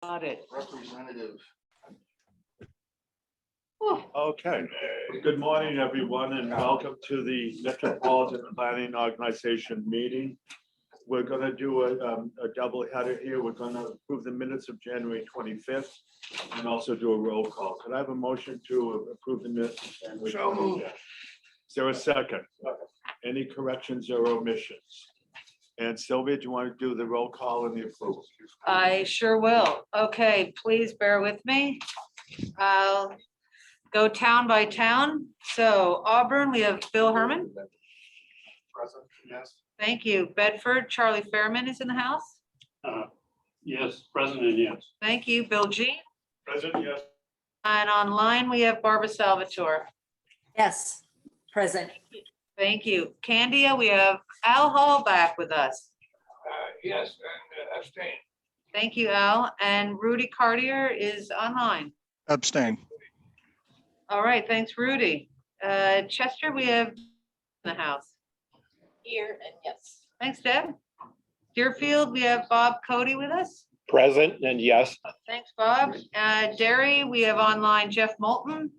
Got it. Representative. Okay, good morning, everyone, and welcome to the Metropolitan Planning Organization meeting. We're going to do a double header here. We're going to approve the minutes of January 25th and also do a roll call. Could I have a motion to approve the minutes of January 25th? Is there a second? Any corrections or omissions? And Sylvia, do you want to do the roll call and the approval? I sure will. Okay, please bear with me. I'll go town by town. So Auburn, we have Bill Herman. Present, yes. Thank you. Bedford, Charlie Fairman is in the house. Yes, President, yes. Thank you. Bill G. Present, yes. And online, we have Barbara Salvatore. Yes, present. Thank you. Candia, we have Al Hall back with us. Yes, and abstain. Thank you, Al. And Rudy Cartier is online. Abstain. All right, thanks, Rudy. Chester, we have in the house. Here and yes. Thanks, Deb. Deerfield, we have Bob Cody with us. Present and yes. Thanks, Bob. Derry, we have online Jeff Moulton.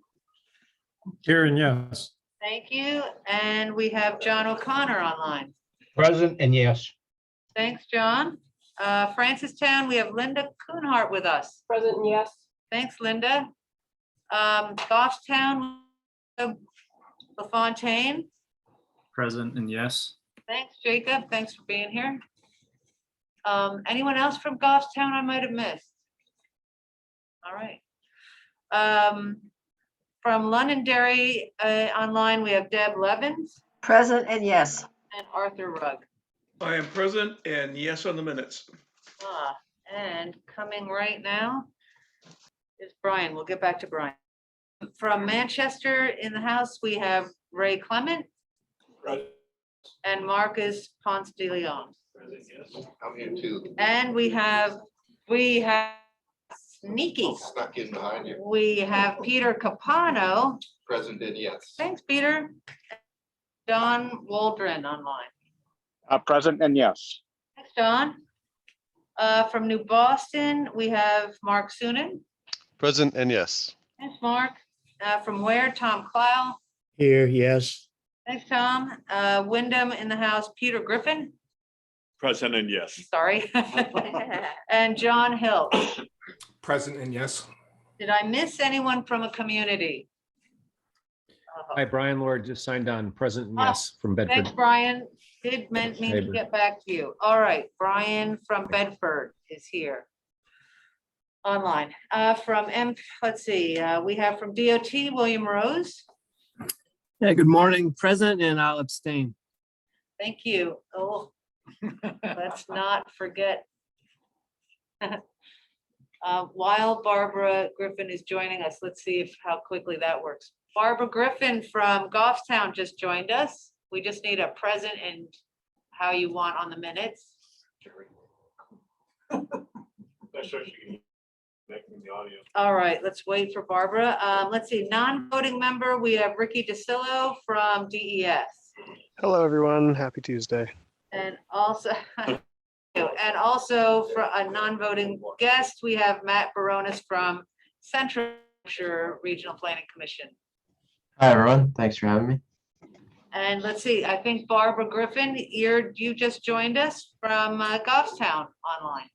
Here and yes. Thank you. And we have John O'Connor online. Present and yes. Thanks, John. Francistown, we have Linda Kuhnhart with us. Present and yes. Thanks, Linda. Goffstown, LaFontaine. Present and yes. Thanks, Jacob. Thanks for being here. Anyone else from Goffstown I might have missed? All right. From Londonderry online, we have Deb Levins Present and yes. and Arthur Rugg. I am present and yes on the minutes. And coming right now is Brian. We'll get back to Brian. From Manchester in the house, we have Ray Clement Present. and Marcus Ponce de Leon. I'm here too. And we have sneaky. Snuck in behind you. We have Peter Capano. Present and yes. Thanks, Peter. Don Waldron online. Present and yes. Thanks, Don. From New Boston, we have Mark Sunan. Present and yes. Thanks, Mark. From Ware, Tom Clow. Here, yes. Thanks, Tom. Wyndham in the house, Peter Griffin. Present and yes. Sorry. And John Hill. Present and yes. Did I miss anyone from a community? Hi, Brian Lord just signed on, present and yes, from Thanks, Bedford. Brian. Did mean to Neighbor. get back to you. All right, Brian from Bedford is here. Online. Let's see, we have from DOT, William Rose. Yeah, good morning, present, and I'll abstain. Thank you. Oh, let's not forget. While Barbara Griffin is joining us, let's see how quickly that works. Barbara Griffin from Goffstown just joined us. We just need a present and how you want on the minutes. All right, let's wait for Barbara. Let's see, non-voting member, we have Ricky DeCillo from DES. Hello, everyone. Happy Tuesday. And also, for a non-voting guest, we have Matt Baronis from Central Hampshire Regional Planning Commission. Hi, everyone. Thanks for having me. And let's see, I think Barbara Griffin, you just joined us from Goffstown online.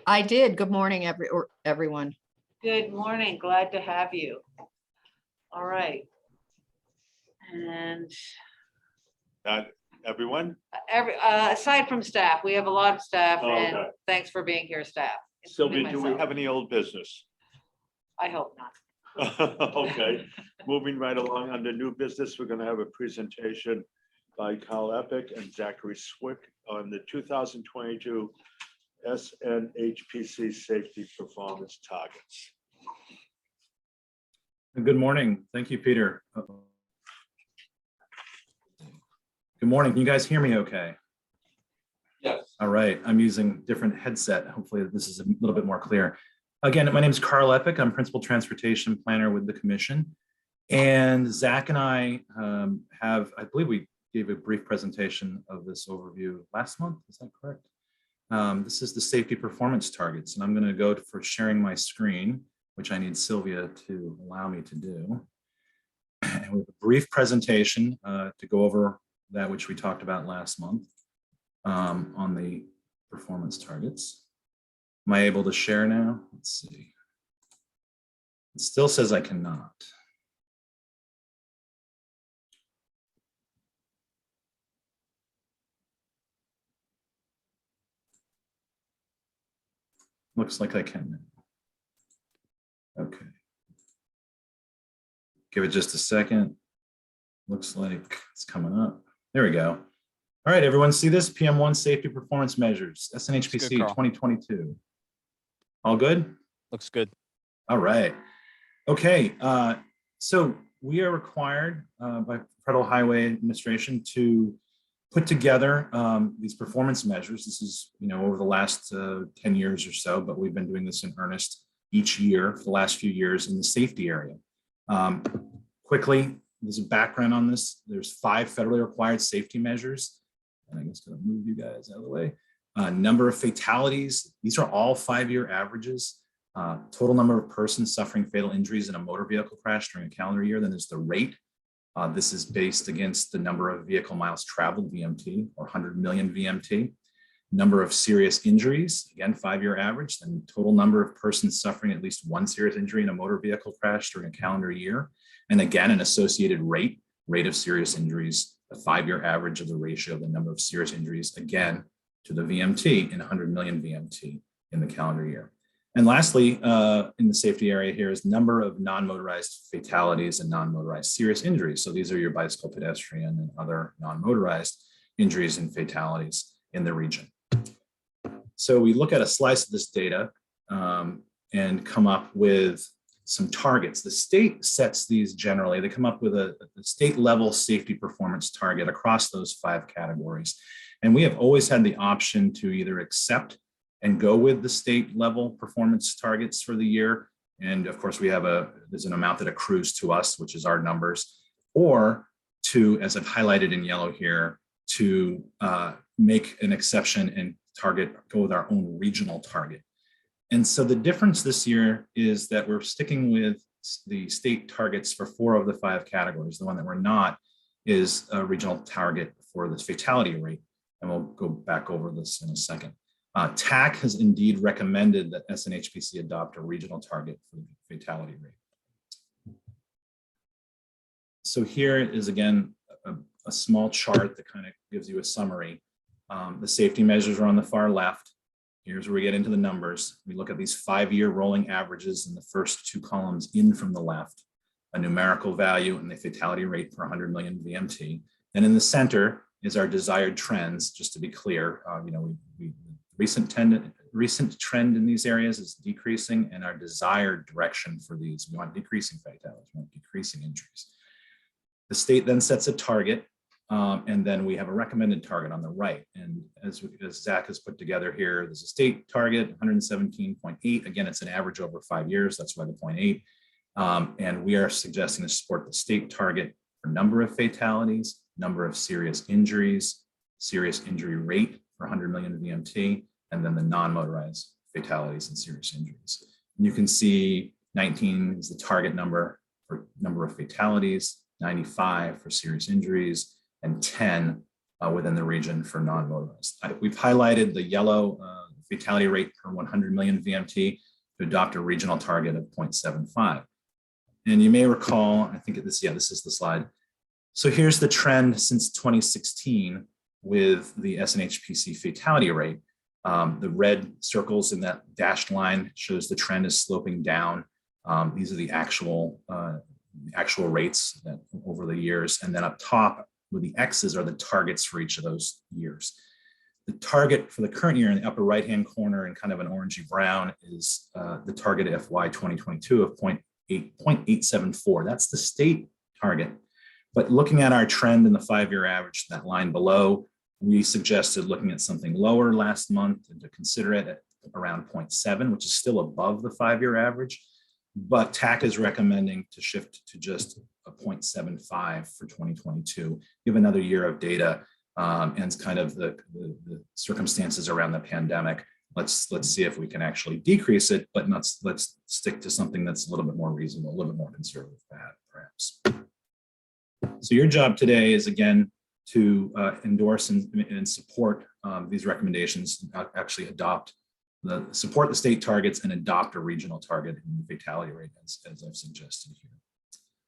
I did. Good morning, everyone. Good morning, glad to have you. All right. And Everyone? aside from staff, we have a lot of staff and Okay. thanks for being here, staff. Sylvia, including do we myself. have any old business? I hope not. Okay, moving right along under new business, we're going to have a presentation by Carl Eppich and Zachary Swick on the 2022 SNHPC safety performance targets. Good morning. Thank you, Peter. Good morning. Can you guys hear me okay? Yes. All right. I'm using different headset. Hopefully this is a little bit more clear. Again, my name is Carl Eppich. I'm Principal Transportation Planner with the Commission. And Zach and I I believe we gave a brief presentation of this overview last month. Is that correct? This is the safety performance targets, and I'm going to go for sharing my screen, which I need Sylvia to allow me to do. And we have a brief presentation to go over that which we talked about last month on the performance targets. Am I able to share now? Let's see. It still says I cannot. Looks like I can now. Okay. Give it just a second. Looks like it's coming up. There we go. All right, everyone see this? PM1 safety performance measures, SNHPC 2022. All good? Looks good. All right. Okay, so we are required by Federal Highway Administration to put together these performance measures. This is, over the last 10 years or so, but we've been doing this in earnest each year for the last few years in the safety area. Quickly, there's a background on this. There's 5 federally required safety measures. And I'm just going to move you guys out of the way. Number of fatalities. These are all 5-year averages. Total number of persons suffering fatal injuries in a motor vehicle crash during a calendar year. Then there's the rate. This is based against the number of vehicle miles traveled, VMT, or 100 million VMT. Number of serious injuries, again, 5-year average. Then total number of persons suffering at least one serious injury in a motor vehicle crash during a calendar year. And again, an associated rate of serious injuries, a 5-year average of the ratio of the number of serious injuries, again, to the VMT in 100 million VMT in the calendar year. And lastly, in the safety area here is number of non-motorized fatalities and non-motorized serious injuries. So these are your bicycle, pedestrian, and other non-motorized injuries and fatalities in the region. So we look at a slice of this data and come up with some targets. The state sets these generally. They come up with a state level safety performance target across those 5 categories. And we have always had the option to either accept and go with the state level performance targets for the year. And of course, there's an amount that accrues to us, which is our numbers, or to, as I've highlighted in yellow here, to make an exception and go with our own regional target. And so the difference this year is that we're sticking with the state targets for 4 of the 5 categories. The one that we're not is a regional target for the fatality rate. And we'll go back over this in a second. TAC has indeed recommended that SNHPC adopt a regional target for the fatality rate. So here is, again, a small chart that kind of gives you a summary. The safety measures are on the far left. Here's where we get into the numbers. We look at these 5-year rolling averages in the first 2 columns in from the left, a numerical value and the fatality rate per 100 million VMT. And in the center is our desired trends, just to be clear. Recent trend in these areas is decreasing, and our desired direction for these, we want decreasing fatalities, we want decreasing injuries. The state then sets a target, and then we have a recommended target on the right. And as Zach has put together here, there's a state target, 117.8. Again, it's an average over 5 years. That's why the 0.8. And we are suggesting to support the state target for number of fatalities, number of serious injuries, serious injury rate for 100 million VMT, and then the non-motorized fatalities and serious injuries. And you can see 19 is the target number for number of fatalities, 95 for serious injuries, and 10 within the region for non-motorized. We've highlighted the yellow fatality rate per 100 million VMT to adopt a regional target of 0.75. And you may recall, I think this is the slide. So here's the trend since 2016 with the SNHPC fatality rate. The red circles in that dashed line shows the trend is sloping down. These are the actual rates over the years. And then up top with the X's are the targets for each of those years. The target for the current year in the upper right-hand corner in kind of an orangey brown is the target FY 2022 of 0.874. That's the state target. But looking at our trend in the 5-year average, that line below, we suggested looking at something lower last month and to consider it at around 0.7, which is still above the 5-year average. But TAC is recommending to shift to just a 0.75 for 2022, give another year of data and kind of the circumstances around the pandemic. Let's see if we can actually decrease it, but let's stick to something that's a little bit more reasonable, a little bit more conservative, perhaps. So your job today is, again, to endorse and support these recommendations, actually support the state targets and adopt a regional target in the fatality rate as I've suggested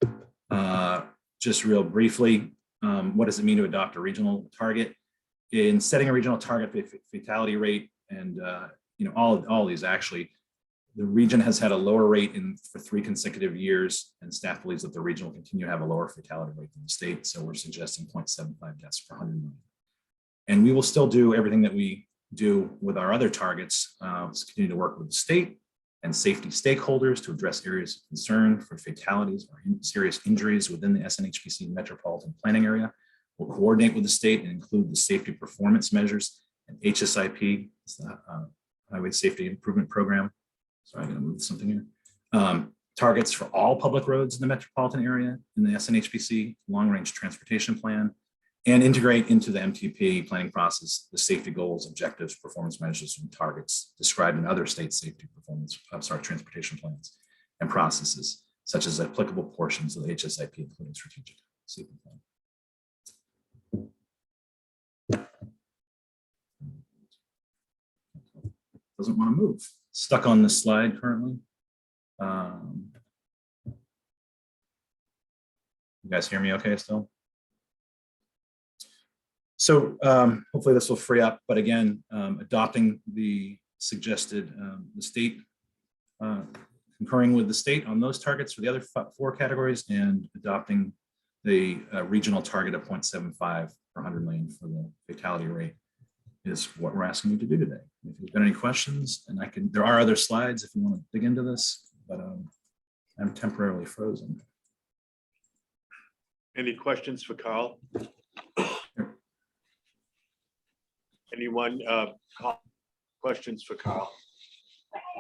here. Just real briefly, what does it mean to adopt a regional target? In setting a regional target fatality rate, and all these actually, the region has had a lower rate for 3 consecutive years, and staff believes that the region will continue to have a lower fatality rate than the state. So we're suggesting 0.75 deaths per 100 million. And we will still do everything that we do with our other targets. Let's continue to work with the state and safety stakeholders to address areas of concern for fatalities or serious injuries within the SNHPC metropolitan planning area. We'll coordinate with the state and include the safety performance measures and HSIP, it's the Highway Safety Improvement Program. Sorry, I'm gonna move something here. Targets for all public roads in the metropolitan area in the SNHPC long-range transportation plan, and integrate into the MTP planning process the safety goals, objectives, performance measures, and targets described in other state safety transportation plans and processes, such as applicable portions of the HSIP, including strategic safety plan. Doesn't want to move. Stuck on this slide currently. You guys hear me okay still? So hopefully this will free up, but again, adopting the suggested, the state, concurring with the state on those targets for the other 4 categories, and adopting the regional target of 0.75 per 100 million for the fatality rate is what we're asking you to do today. If you've got any questions, and there are other slides if you want to dig into this, but I'm temporarily frozen. Any questions for Carl? Anyone, questions for Carl?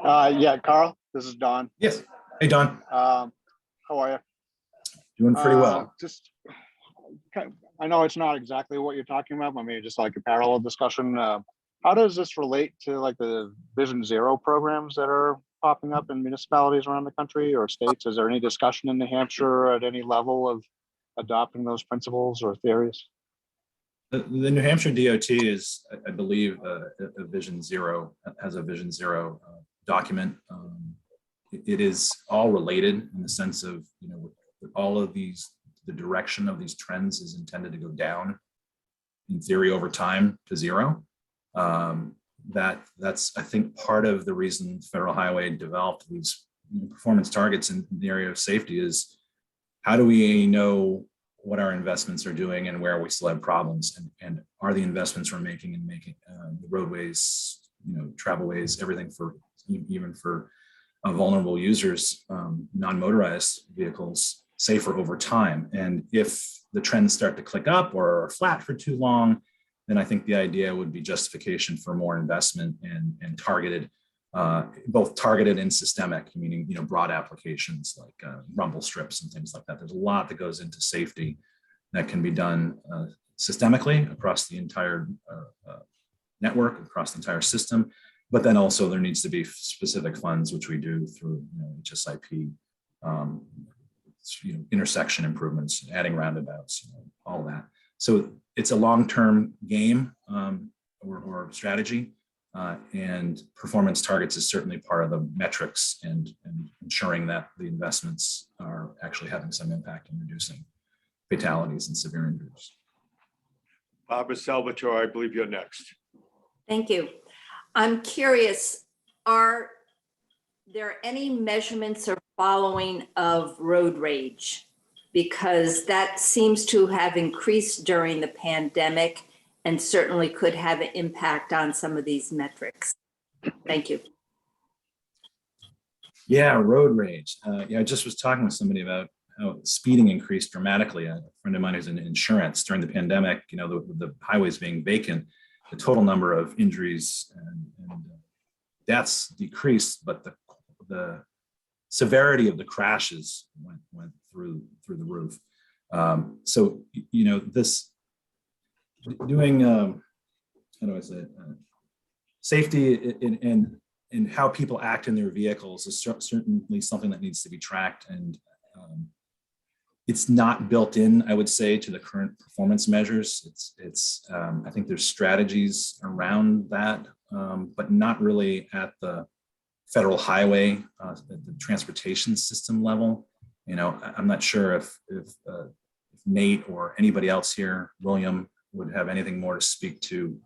Yeah, Carl, this is Don. Yes. Hey, Don. How are you? Doing pretty well. Just, I know it's not exactly what you're talking about, but maybe just like a parallel discussion. How does this relate to like the Vision Zero programs that are popping up in municipalities around the country or states? Is there any discussion in New Hampshire at any level of adopting those principles or theories? The New Hampshire DOT is, I believe, a Vision Zero, has a Vision Zero document. It is all related in the sense of, with all of these, the direction of these trends is intended to go down, in theory, over time to zero. That's, I think, part of the reason Federal Highway developed these performance targets in the area of safety is, how do we know what our investments are doing and where we still have problems, and are the investments we're making the roadways, travelways, everything for even for vulnerable users, non-motorized vehicles, safer over time. And if the trends start to click up or are flat for too long, then I think the idea would be justification for more investment and targeted, both targeted and systemic, meaning broad applications like rumble strips and things like that. There's a lot that goes into safety that can be done systemically across the entire network, across the entire system. But then also there needs to be specific funds, which we do through HSIP, intersection improvements, adding roundabouts, all that. So it's a long-term game or strategy. And performance targets is certainly part of the metrics and ensuring that the investments are actually having some impact in reducing fatalities and severe injuries. Barbara Salvatore, I believe you're next. Thank you. I'm curious, are there any measurements or following of road rage? Because that seems to have increased during the pandemic and certainly could have an impact on some of these metrics. Thank you. Yeah, road rage. I just was talking with somebody about how speeding increased dramatically. A friend of mine who's in insurance during the pandemic, the highways being vacant, the total number of injuries and deaths decreased, but the severity of the crashes went through the roof. So, doing, how do I say it? Safety in how people act in their vehicles is certainly something that needs to be tracked, and it's not built in, I would say, to the current performance measures. I think there's strategies around that, but not really at the federal highway, the transportation system level. You know, I'm not sure if Nate or anybody else here, William, would have anything more to speak to.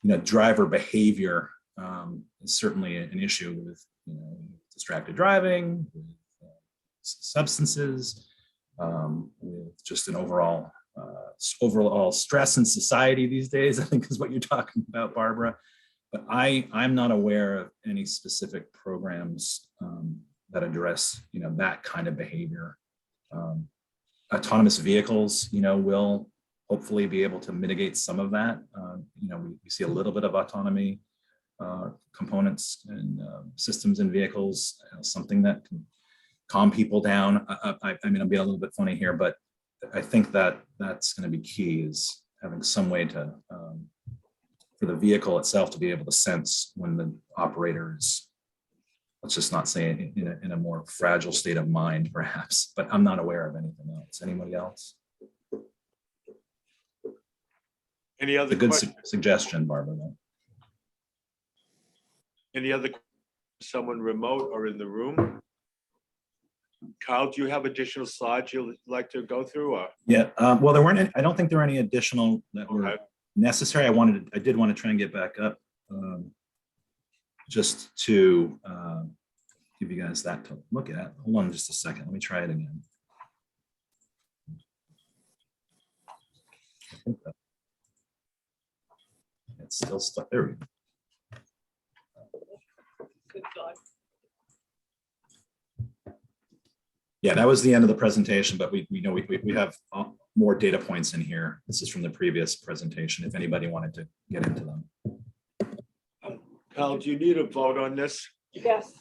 You know, driver behavior is certainly an issue with, you know, distracted driving, with substances, with just an overall stress in society these days, I think is what you're talking about, Barbara. But I'm not aware of any specific programs that address, you know, that kind of behavior. Autonomous vehicles, you know, will hopefully be able to mitigate some of that. You know, we see a little bit of autonomy components and systems in vehicles, something that can calm people down. I mean, I'm being a little bit funny here, but I think that that's going to be key, is having some way to for the vehicle itself to be able to sense when the operator is, let's just not say in a more fragile state of mind, perhaps, but I'm not aware of anything else. Anybody else? Any other A good questions? suggestion, Barbara. Though. Any other, someone remote or in the room? Kyle, do you have additional slides you'd like to go through? Or? Yeah, well, there weren't any, I don't think there were any additional that were necessary. I did want to try and get back up just to give you guys that to look at. Hold on just a second. Let me try it again. I think that it's still stuck. There we go. Good God. Yeah, that was the end of the presentation, but we know we have more data points in here. This is from the previous presentation, if anybody wanted to get into them. Kyle, do you need a vote on this? Yes.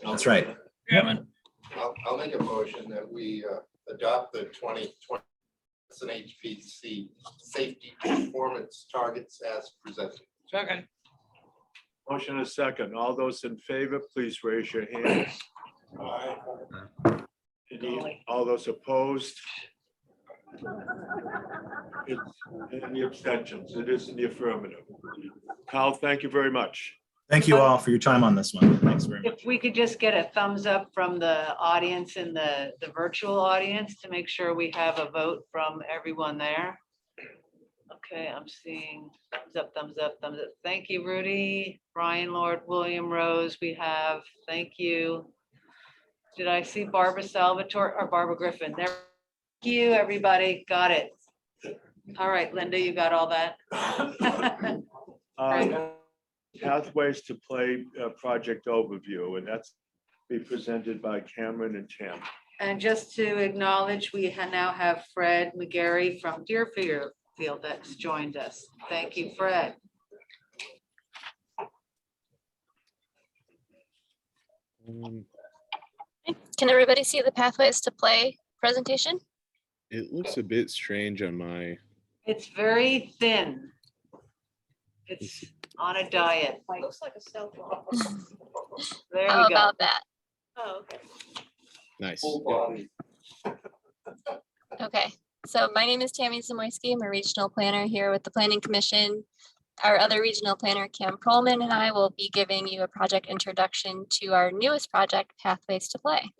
That's right. I'll make a motion that we adopt the 2020 SNHPC safety performance targets as presented. Second. Motion is second. All those in favor, please raise your hands. All those opposed? Any abstentions? It is in the affirmative. Kyle, thank you very much. Thank you all for your time on this one. Thanks very much. If we could just get a thumbs up from the audience and the virtual audience to make sure we have a vote from everyone there. Okay, I'm seeing thumbs up, thumbs up, thumbs up. Thank you, Rudy, Brian Lord, William Rose. We have, thank you. Did I see Barbara Salvatore or Barbara Griffin? There. Thank you, everybody. Got it. All right, Linda, you got all that? Pathways to Play project overview, and that's be presented by Cameron and Tam. And just to acknowledge, we now have Fred McGarry from Deerfield that's joined us. Thank you, Fred. Can everybody see the Pathways to Play presentation? It looks a bit strange on my. It's very thin. It's on a diet. Looks like a cell phone. There How we go. about that? Oh, okay. Nice. Okay, so my name is Tammy Zamoyski. I'm a regional planner here with the Planning Commission. Our other regional planner, Kim Prolman, and I will be giving you a project introduction to our newest project, Pathways to Play.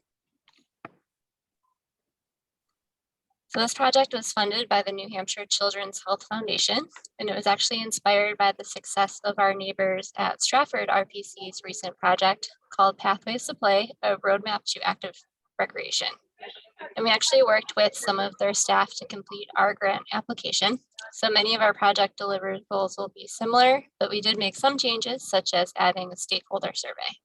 So this project was funded by the New Hampshire Children's Health Foundation, and it was actually inspired by the success of our neighbors at Stratford RPC's recent project called Pathways to Play, a roadmap to active recreation. And we actually worked with some of their staff to complete our grant application. So many of our project deliverables will be similar, but we did make some changes, such as adding a stakeholder survey.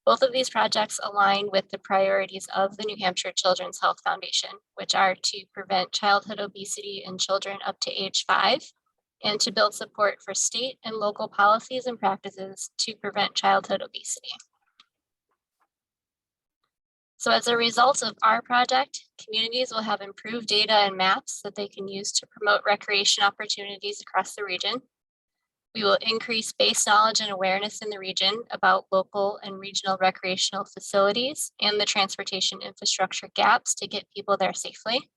Both of these projects align with the priorities of the New Hampshire Children's Health Foundation, which are to prevent childhood obesity in children up to age 5, and to build support for state and local policies and practices to prevent childhood obesity. So as a result of our project, communities will have improved data and maps that they can use to promote recreation opportunities across the region. We will increase base knowledge and awareness in the region about local and regional recreational facilities and the transportation infrastructure gaps to get people there safely.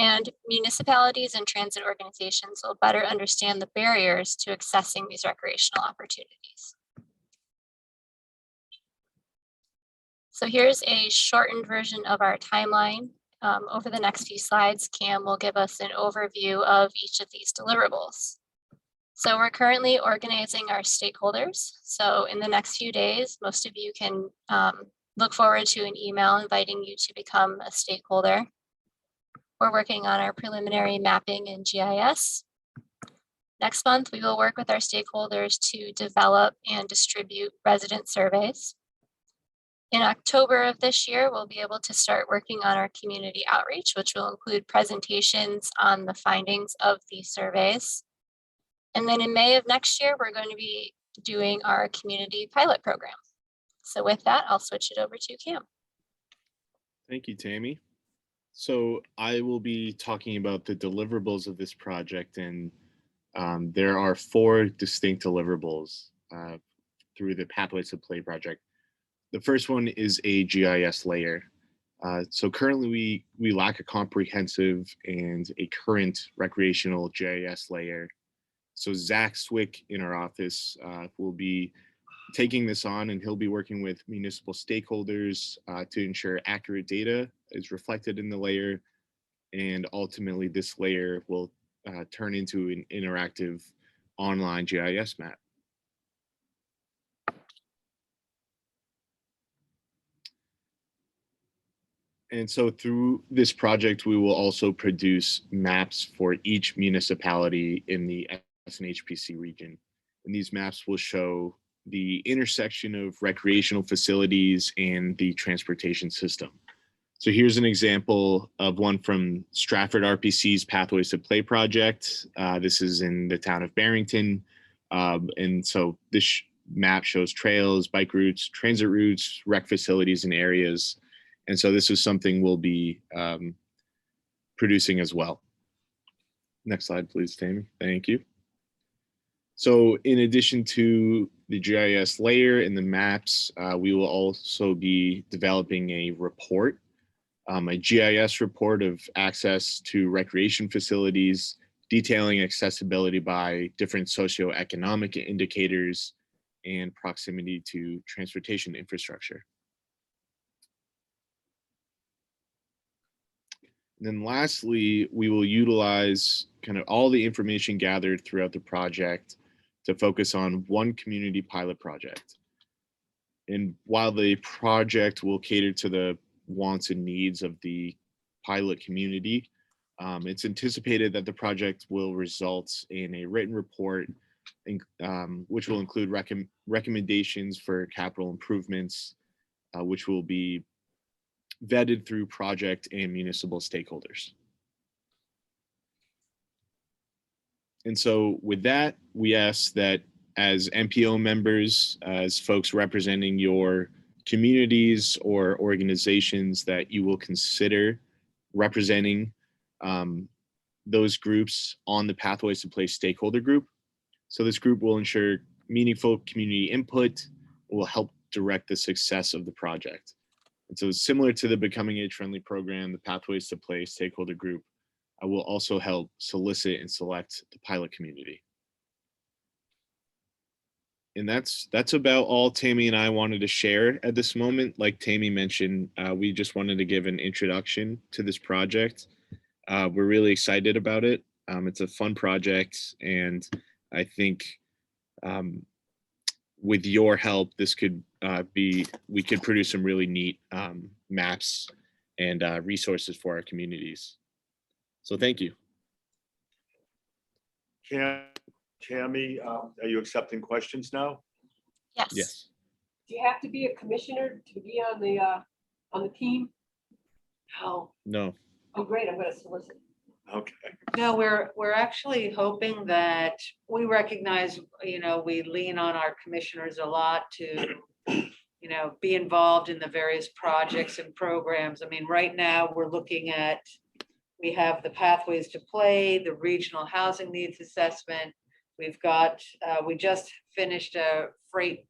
And municipalities and transit organizations will better understand the barriers to accessing these recreational opportunities. So here's a shortened version of our timeline. Over the next few slides, Cam will give us an overview of each of these deliverables. So we're currently organizing our stakeholders. So in the next few days, most of you can look forward to an email inviting you to become a stakeholder. We're working on our preliminary mapping and GIS. Next month, we will work with our stakeholders to develop and distribute resident surveys. In October of this year, we'll be able to start working on our community outreach, which will include presentations on the findings of these surveys. And then in May of next year, we're going to be doing our community pilot program. So with that, I'll switch it over to Cam. Thank you, Tammy. So I will be talking about the deliverables of this project, and there are 4 distinct deliverables through the Pathways to Play project. The first one is a GIS layer. So currently we lack a comprehensive and a current recreational GIS layer. So Zach Swick in our office will be taking this on, and he'll be working with municipal stakeholders to ensure accurate data is reflected in the layer. And ultimately this layer will turn into an interactive online GIS map. And so through this project, we will also produce maps for each municipality in the SNHPC region. And these maps will show the intersection of recreational facilities and the transportation system. So here's an example of one from Stratford RPC's Pathways to Play project. This is in the town of Barrington. And so this map shows trails, bike routes, transit routes, rec facilities and areas. And so this is something we'll be producing as well. Next slide, please, Tammy. Thank you. So in addition to the GIS layer and the maps, we will also be developing a report, a GIS report of access to recreation facilities, detailing accessibility by different socioeconomic indicators and proximity to transportation infrastructure. And then lastly, we will utilize kind of all the information gathered throughout the project to focus on one community pilot project. And while the project will cater to the wants and needs of the pilot community, it's anticipated that the project will result in a written report, which will include recommendations for capital improvements, which will be vetted through project and municipal stakeholders. And so with that, we ask that as MPO members, as folks representing your communities or organizations, that you will consider representing those groups on the Pathways to Play stakeholder group. So this group will ensure meaningful community input, will help direct the success of the project. And so similar to the Becoming Age Friendly program, the Pathways to Play stakeholder group will also help solicit and select the pilot community. And that's about all Tammy and I wanted to share at this moment. Like Tammy mentioned, we just wanted to give an introduction to this project. We're really excited about it. It's a fun project, and I think with your help, this could we could produce some really neat maps and resources for our communities. So thank you. Tammy, are you accepting questions now? Yes. Yes. Do you have to be a commissioner to be on the team? No. No. Oh, great, I'm gonna solicit. Okay. No, we're actually hoping that we recognize, we lean on our commissioners a lot to you know, be involved in the various projects and programs. I mean, right now, we're looking at, we have the Pathways to Play, the Regional Housing Needs Assessment. We've got, we just finished a freight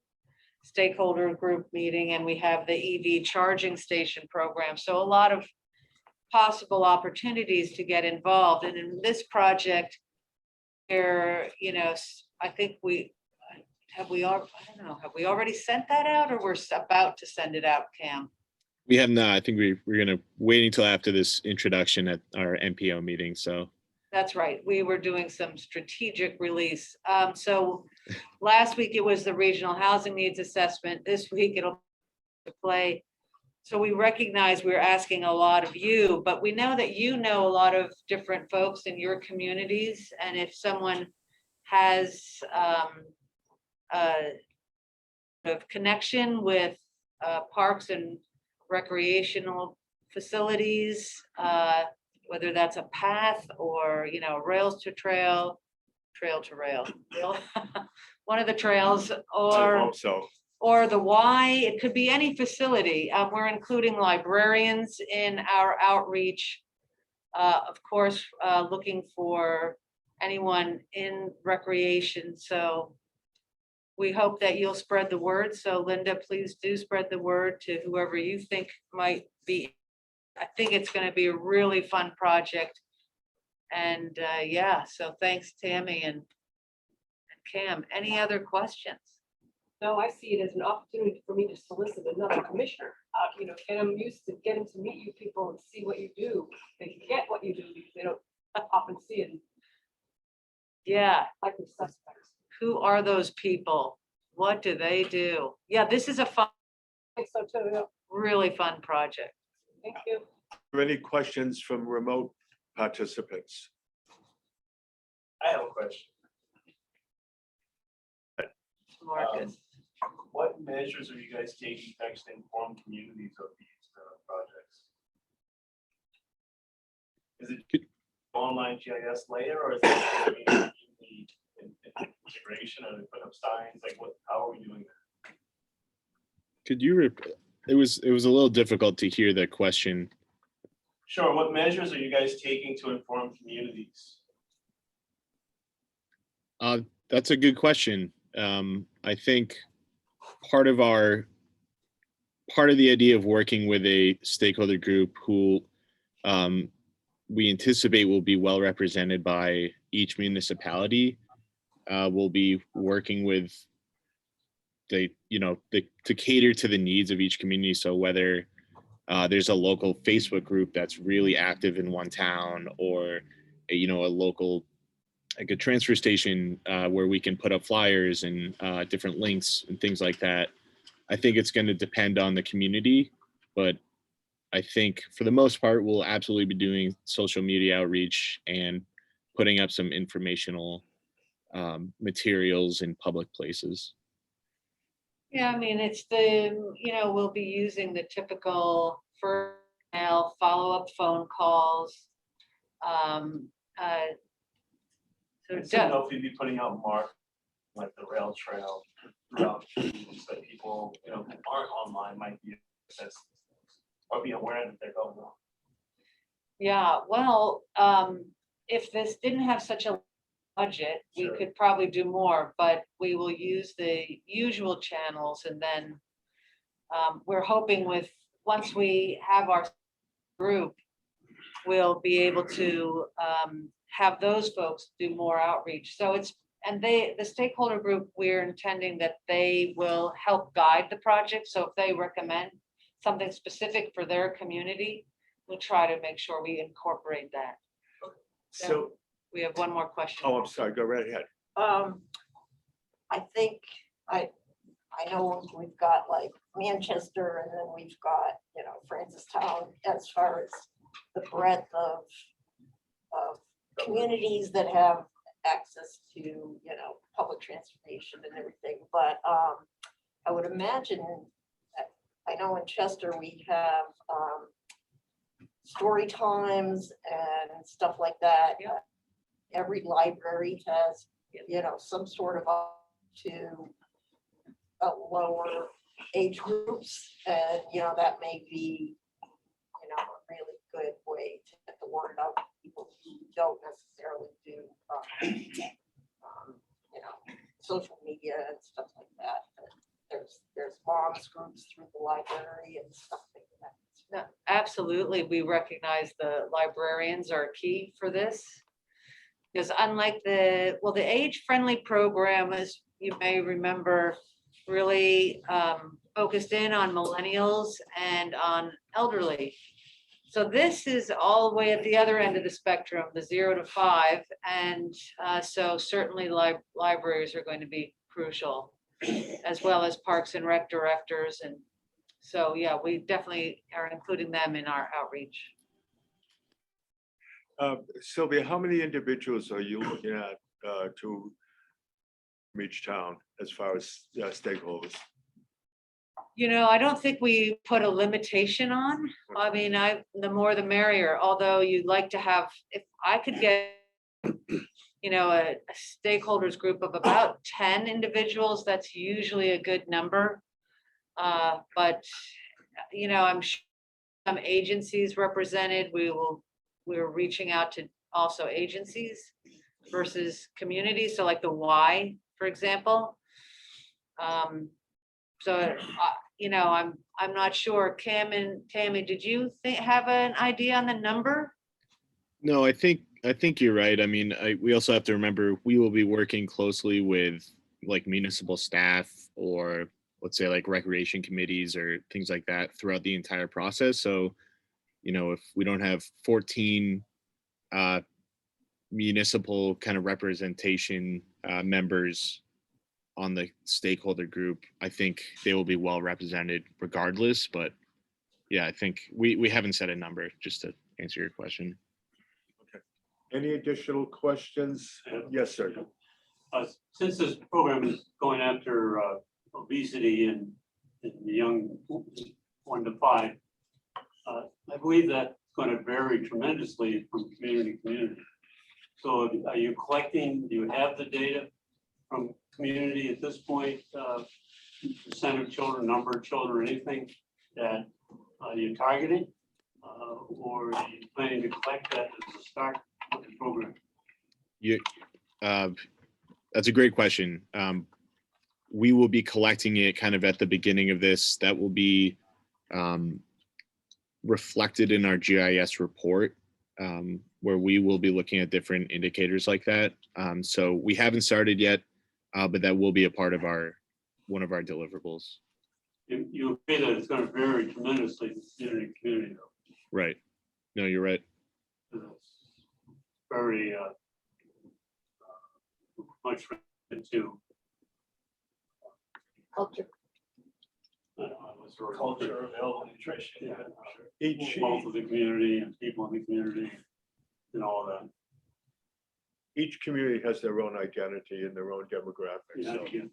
stakeholder group meeting, and we have the EV charging station program. So a lot of possible opportunities to get involved. And in this project, where, you know, I think we already sent that out, or we're about to send it out, Cam? We have not. I think we're gonna wait until after this introduction at our MPO meeting. So That's right. We were doing some strategic release. So last week it was the Regional Housing Needs Assessment. This week it'll play. So we recognize we're asking a lot of you, but we know that you know a lot of different folks in your communities. And if someone has of connection with parks and recreational facilities, whether that's a path or, you know, rails to trail, trail to rail, one of the trails, I or hope so. or the Y, it could be any facility. We're including librarians in our outreach. Of course, looking for anyone in recreation. So we hope that you'll spread the word. So Linda, please do spread the word to whoever you think might be. I think it's going to be a really fun project. And yeah, so thanks, Tammy and Cam. Any other questions? No, I see it as an opportunity for me to solicit another commissioner. You know, and I'm used to getting to meet you people and see what you do. They can get what you do because they don't often see it. Yeah. Like the suspects. Who are those people? What do they do? Yeah, this is a fun, I think so too, yeah. really fun project. Thank you. Are there any questions from remote participants? I have a question. Marcus. What measures are you guys taking to actually inform communities of these projects? Is it online GIS layer, or is it community integration, or they put up signs? Like, what? How are we doing that? could you repeat? It was a little difficult to hear the question. Sure. What measures are you guys taking to inform communities? That's a good question. I think part of the idea of working with a stakeholder group who we anticipate will be well represented by each municipality, will be working with to cater to the needs of each community. So whether there's a local Facebook group that's really active in one town, or a local, like a transfer station where we can put up flyers and different links and things like that. I think it's going to depend on the community, but I think for the most part, we'll absolutely be doing social media outreach and putting up some informational materials in public places. Yeah, I mean, it's we'll be using the typical first mail, follow-up phone calls. So if you'd be putting out mark like the rail trail throughout communities that people who aren't online might be or be aware that they're going on. Yeah, well, if this didn't have such a budget, we could probably do more, but we will use the usual channels, and then we're hoping once we have our group, we'll be able to have those folks do more outreach. So the stakeholder group, we're intending that they will help guide the project. So if they recommend something specific for their community, we'll try to make sure we incorporate that. So we have one more question. Oh, I'm sorry. Go right ahead. I think I know we've got like Manchester, and then we've got, Francistown, as far as the breadth of communities that have access to, public transportation and everything. But I would imagine, I know in Chester we have story times and stuff like that. Yeah. Every library has, some sort of to a lower age groups. And, that may be, a really good way to get the word out to people who don't necessarily do, social media and stuff like that. But there's moms groups through the library and stuff like that. No, absolutely. We recognize the librarians are key for this. Because unlike the age-friendly program, as you may remember, really focused in on millennials and on elderly. So this is all the way at the other end of the spectrum, the 0 to 5. And so certainly libraries are going to be crucial, as well as parks and rec directors. And so, yeah, we definitely are including them in our outreach. Sylvia, how many individuals are you looking at to reach town as far as stakeholders? I don't think we put a limitation on. I mean, the more the merrier, although you'd like to have, if I could get, a stakeholders group of about 10 individuals, that's usually a good number. But, I'm sure some agencies represented, we're reaching out to also agencies versus communities. So like the Y, for example. I'm not sure. Kim and Tammy, did you have an idea on the number? No, I think you're right. I mean, we also have to remember we will be working closely with like municipal staff or let's say like recreation committees or things like that throughout the entire process. So, if we don't have 14 municipal kind of representation members on the stakeholder group, I think they will be well represented regardless. But yeah, I think we haven't set a number, just to answer your question. Okay. Any additional questions? Yes, sir. Since this program is going after obesity in the young 1 to 5, I believe that's going to vary tremendously from community to community. So are you collecting, do you have the data from community at this point, percent of children, number of children, anything that you're targeting? Or are you planning to collect that as a start of the program? That's a great question. We will be collecting it kind of at the beginning of this. That will be reflected in our GIS report, where we will be looking at different indicators like that. So we haven't started yet, but that will be a part of one of our deliverables. You agree that it's going to vary tremendously from community to community, though. Right. No, you're right. It's very much into culture. Culture, available nutrition. Yeah, both of the community and people in the community and all that. Each community has their own identity and their own demographics. Yeah, So. yeah.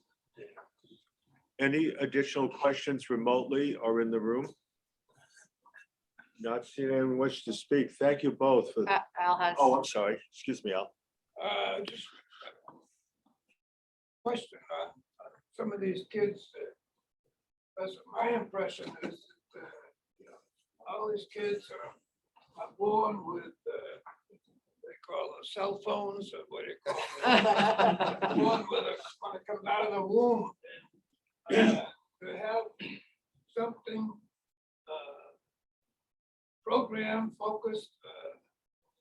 Any additional questions remotely or in the room? Not seeing anyone wish to speak. Thank you both for. Al has. Oh, I'm sorry. Excuse me, Al. Just question on some of these kids. That's my impression is that all these kids are born with they call them cell phones or what do you call them? Born with when it comes out of the womb. To have something program focused,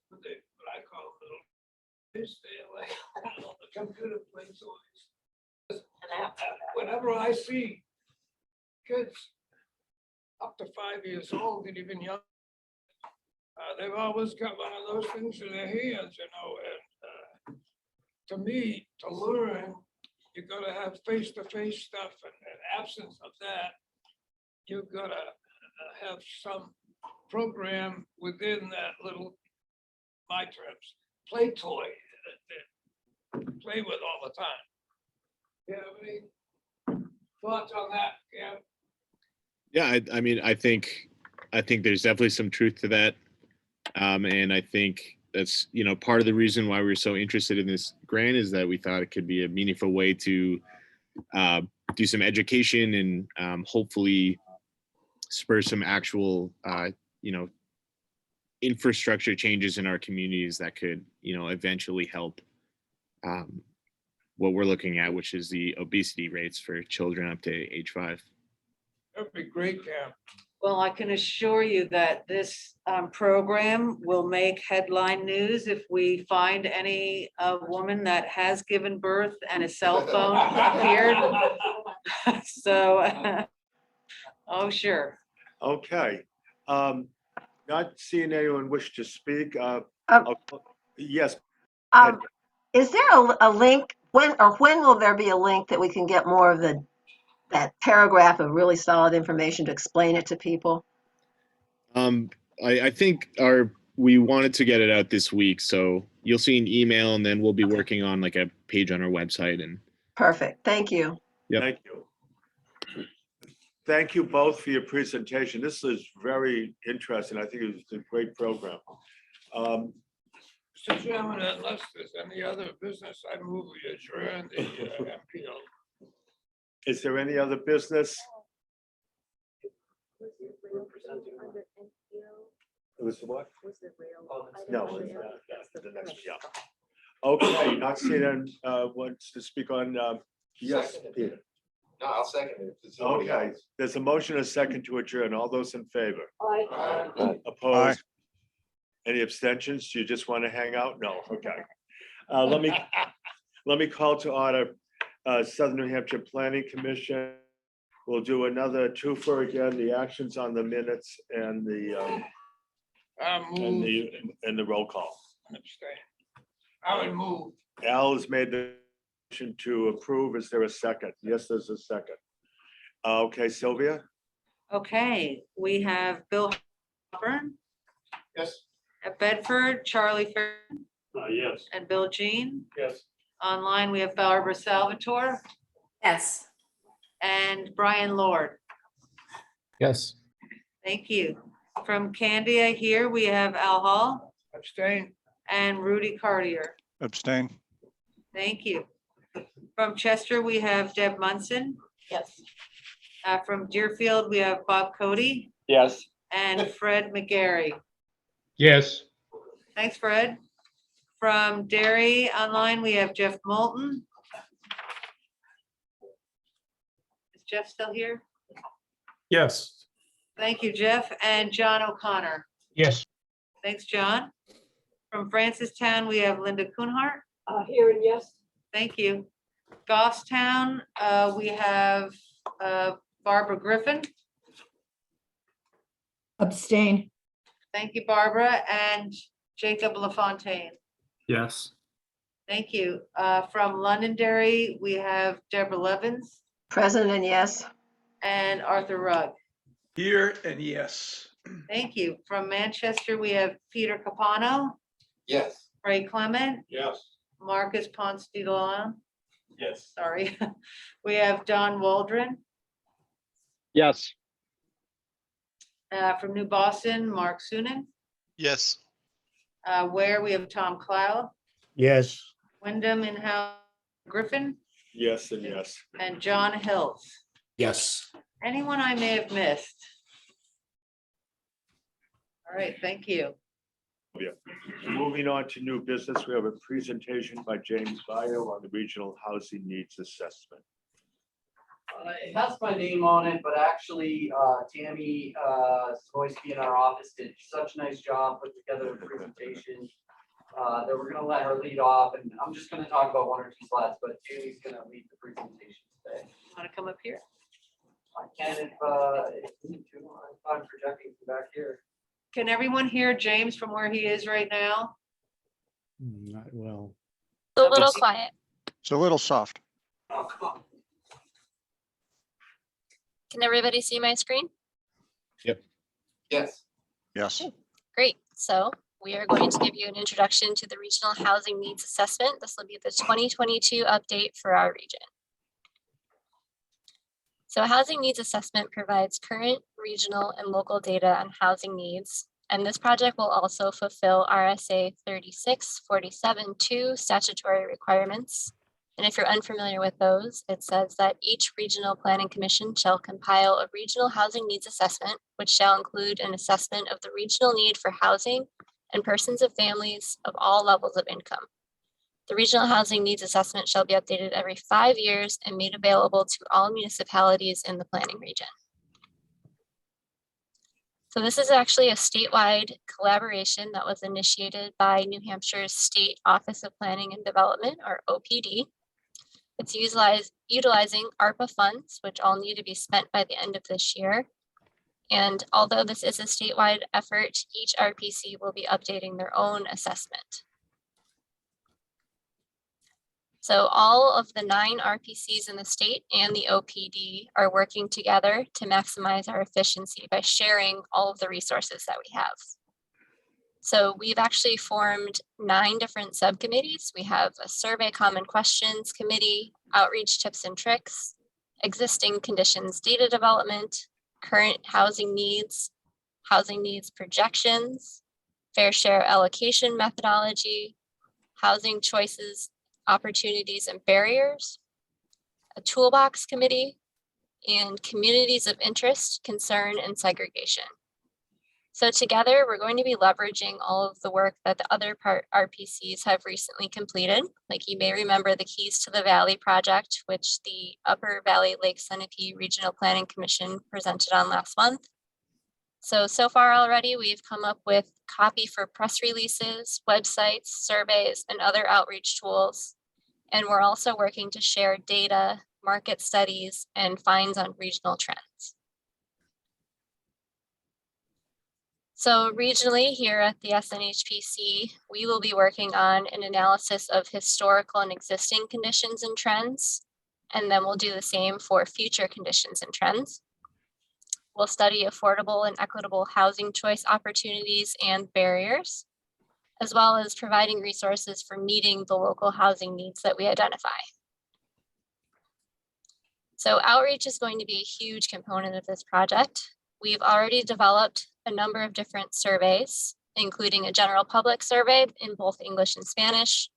what I call little like the computer plays always. Whenever I see kids up to 5 years old and even younger, they've always got one of those things in their hands, and to me, to learn, you've got to have face-to-face stuff, and in absence of that, you've got to have some program within that little, my terms, play toy that they play with all the time. Do you have any thoughts on that, Cam? Yeah, I mean, I think there's definitely some truth to that. And I think that's, part of the reason why we're so interested in this grant is that we thought it could be a meaningful way to do some education and hopefully spur some actual, infrastructure changes in our communities that could, eventually help what we're looking at, which is the obesity rates for children up to age 5. That'd be great, Cam. Well, I can assure you that this program will make headline news if we find any woman that has given birth and a cell phone appeared. So, oh, sure. Okay. Not seeing anyone wish to speak. Yes. Is there a link, when will there be a link that we can get more of that paragraph of really solid information to explain it to people? I think we wanted to get it out this week, so you'll see an email, and then we'll be working on like a page on our website. And Perfect. Thank you. Yep. Thank you. Thank you both for your presentation. This is very interesting. I think it was a great program. Mr. Chairman, unless there's any other business, I move we adjourn the MPO. Is there any other business? It was what? No, that's the next, yeah. Okay, not seeing anyone wants to speak on, yes, Peter. No, I'll second it. If somebody Okay, else. there's a motion, a second to adjourn. All those in favor? Aye. Opposed? Any abstentions? Do you just want to hang out? No, okay. Let me call to order Southern New Hampshire Planning Commission. We'll do another two for again, the actions on the minutes and the and the roll call. I would move. Al has made the motion to approve. Is there a second? Yes, there's a second. Okay, Sylvia? Okay, we have Bill Hopper. Yes. At Bedford, Charlie Fair Yes. and Bill Jean. Yes. Online, we have Barbara Salvatore Yes. and Brian Lord. Yes. Thank you. From Candia here, we have Al Hall Abstain. and Rudy Cartier. Abstain. Thank you. From Chester, we have Deb Munson. Yes. From Deerfield, we have Bob Cody Yes. and Fred McGarry. Yes. Thanks, Fred. From Derry online, we have Jeff Moulton. Is Jeff still here? Yes. Thank you, Jeff. And John O'Connor. Yes. Thanks, John. From Francistown, we have Linda Kuhnhart. Here and yes. Thank you. Goffstown, we have Barbara Griffin. Abstain. Thank you, Barbara. And Jacob LaFontaine. Yes. Thank you. From Londonderry, we have Deborah Levins Present and yes. and Arthur Rugg. Here and yes. Thank you. From Manchester, we have Peter Capano, Yes. Ray Clement, Yes. Marcus Ponce de Leon. Yes. Sorry. We have Don Waldron. Yes. From New Boston, Mark Sunan. Yes. Where we have Tom Cloud, Yes. Wyndham and Howe Griffin, Yes and yes. and John Hills. Yes. Anyone I may have missed? All right, thank you. Yeah. Moving on to new business, we have a presentation by James Vayo on the Regional Housing Needs Assessment. It has my name on it, but actually Tammy Zamoyski in our office did such a nice job putting together a presentation that we're going to let her lead off. And I'm just going to talk about one or two slides, but Tammy's going to lead the presentation today. Want to come up here? I can if you need to. I'm projecting from back here. Can everyone hear James from where he is right now? Not well. A little quiet. It's a little soft. Oh, come on. Can everybody see my screen? Yes. Yes. Great. So we are going to give you an introduction to the Regional Housing Needs Assessment. This will be the 2022 update for our region. So a housing needs assessment provides current, regional, and local data on housing needs. And this project will also fulfill RSA 36, 47, 2 statutory requirements. And if you're unfamiliar with those, it says that each regional planning commission shall compile a regional housing needs assessment, which shall include an assessment of the regional need for housing and persons of families of all levels of income. The regional housing needs assessment shall be updated every 5 years and made available to all municipalities in the planning region. So this is actually a statewide collaboration that was initiated by New Hampshire's State Office of Planning and Development, or OPD. It's utilizing ARPA funds, which all need to be spent by the end of this year. And although this is a statewide effort, each RPC will be updating their own assessment. So all of the 9 RPCs in the state and the OPD are working together to maximize our efficiency by sharing all of the resources that we have. So we've actually formed 9 different subcommittees. We have a survey common questions committee, outreach tips and tricks, existing conditions data development, current housing needs projections, fair share allocation methodology, housing choices, opportunities and barriers, a toolbox committee, and communities of interest, concern, and segregation. So together, we're going to be leveraging all of the work that the other RPCs have recently completed. Like you may remember the Keys to the Valley project, which the Upper Valley Lake Seneca Regional Planning Commission presented on last month. So far already, we've come up with copy for press releases, websites, surveys, and other outreach tools. And we're also working to share data, market studies, and finds on regional trends. So regionally here at the SNHPC, we will be working on an analysis of historical and existing conditions and trends. And then we'll do the same for future conditions and trends. We'll study affordable and equitable housing choice opportunities and barriers, as well as providing resources for meeting the local housing needs that we identify. So outreach is going to be a huge component of this project. We've already developed a number of different surveys, including a general public survey in both English and Spanish,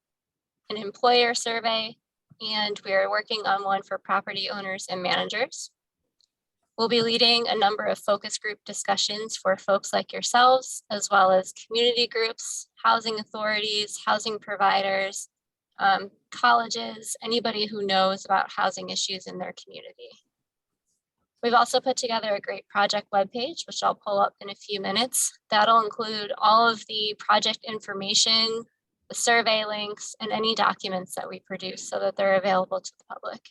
an employer survey, and we are working on one for property owners and managers. We'll be leading a number of focus group discussions for folks like yourselves, as well as community groups, housing authorities, housing providers, colleges, anybody who knows about housing issues in their community. We've also put together a great project webpage, which I'll pull up in a few minutes. That'll include all of the project information, the survey links, and any documents that we produce so that they're available to the public.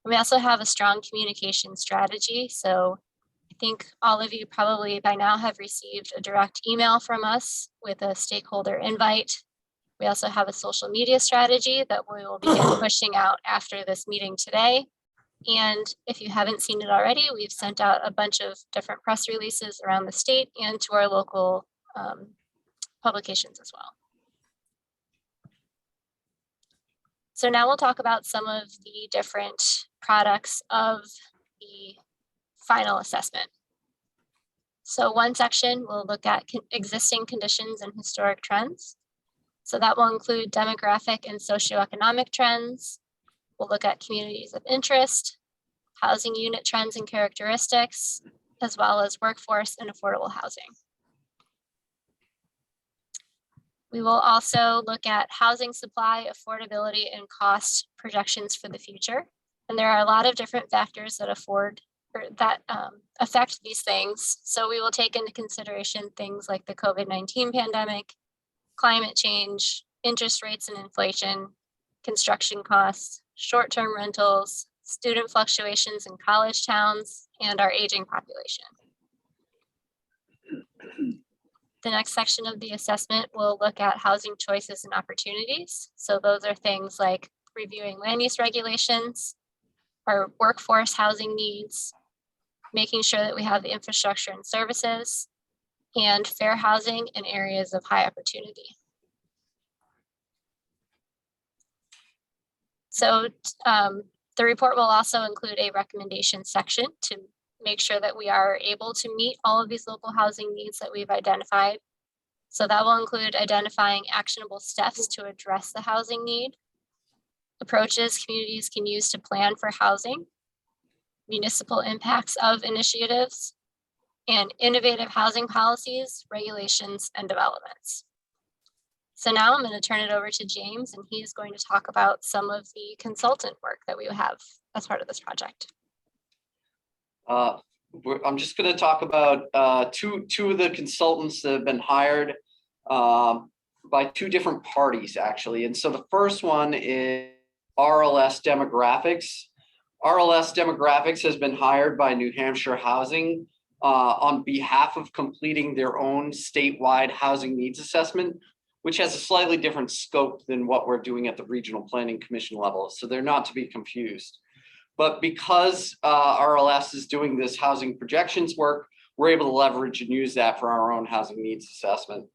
We also have a strong communication strategy. So I think all of you probably by now have received a direct email from us with a stakeholder invite. We also have a social media strategy that we will begin pushing out after this meeting today. And if you haven't seen it already, we've sent out a bunch of different press releases around the state and to our local publications as well. So now we'll talk about some of the different products of the final assessment. So one section will look at existing conditions and historic trends. So that will include demographic and socioeconomic trends. We'll look at communities of interest, housing unit trends and characteristics, as well as workforce and affordable housing. We will also look at housing supply, affordability, and cost projections for the future. And there are a lot of different factors that affect these things. So we will take into consideration things like the COVID-19 pandemic, climate change, interest rates and inflation, construction costs, short-term rentals, student fluctuations in college towns, and our aging population. The next section of the assessment will look at housing choices and opportunities. So those are things like reviewing land use regulations, our workforce housing needs, making sure that we have the infrastructure and services, and fair housing in areas of high opportunity. So the report will also include a recommendation section to make sure that we are able to meet all of these local housing needs that we've identified. So that will include identifying actionable steps to address the housing need, approaches communities can use to plan for housing, municipal impacts of initiatives, and innovative housing policies, regulations, and developments. So now I'm going to turn it over to James, and he's going to talk about some of the consultant work that we have as part of this project. I'm just going to talk about two of the consultants that have been hired by two different parties, actually. And so the first one is RLS Demographics. RLS Demographics has been hired by New Hampshire Housing on behalf of completing their own statewide housing needs assessment, which has a slightly different scope than what we're doing at the Regional Planning Commission level. So they're not to be confused. But because RLS is doing this housing projections work, we're able to leverage and use that for our own housing needs assessment.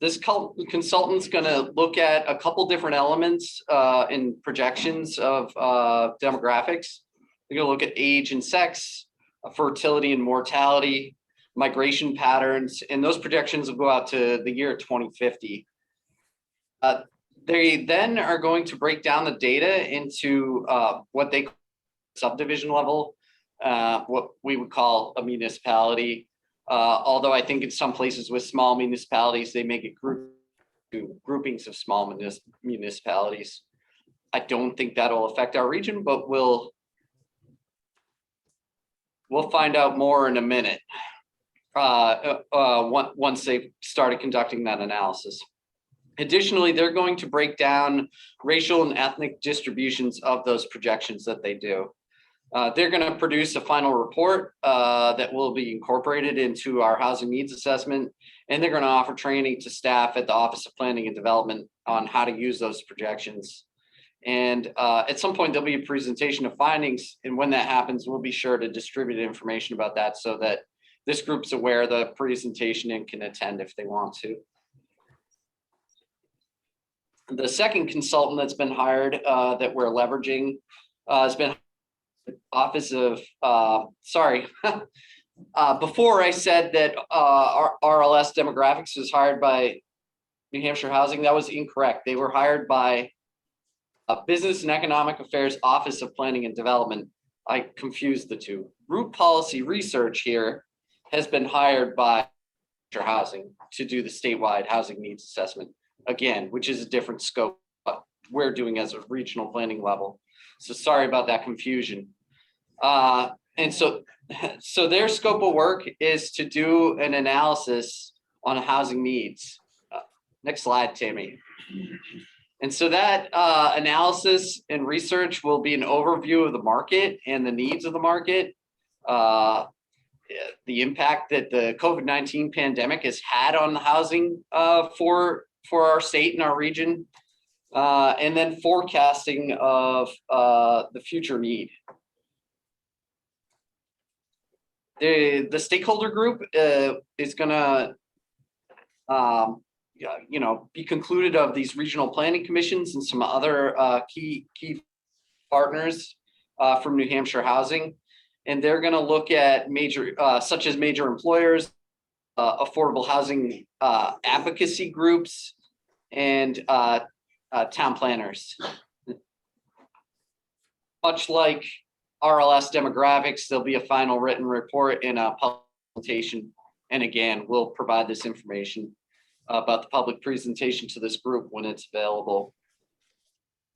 This consultant's going to look at a couple different elements in projections of demographics. They're going to look at age and sex, fertility and mortality, migration patterns, and those projections will go out to the year 2050. They then are going to break down the data into what they call subdivision level, what we would call a municipality. Although I think in some places with small municipalities, they make it groupings of small municipalities. I don't think that'll affect our region, but we'll find out more in a minute once they've started conducting that analysis. Additionally, they're going to break down racial and ethnic distributions of those projections that they do. They're going to produce a final report that will be incorporated into our housing needs assessment, and they're going to offer training to staff at the Office of Planning and Development on how to use those projections. And at some point, there'll be a presentation of findings, and when that happens, we'll be sure to distribute information about that so that this group's aware of the presentation and can attend if they want to. The second consultant that's been hired that we're leveraging has been Office of, before I said that RLS Demographics was hired by New Hampshire Housing, that was incorrect. They were hired by Business and Economic Affairs Office of Planning and Development. I confused the two. Root Policy Research here has been hired by New Hampshire Housing to do the statewide housing needs assessment, again, which is a different scope what we're doing as a regional planning level. So sorry about that confusion. And so their scope of work is to do an analysis on housing needs. Next slide, Tammy. And so that analysis and research will be an overview of the market and the needs of the market, the impact that the COVID-19 pandemic has had on the housing for our state and our region, and then forecasting of the future need. The stakeholder group is going to be concluded of these regional planning commissions and some other key partners from New Hampshire Housing. And they're going to look at major, such as major employers, affordable housing advocacy groups, and town planners. Much like RLS Demographics, there'll be a final written report and a public presentation. And again, we'll provide this information about the public presentation to this group when it's available.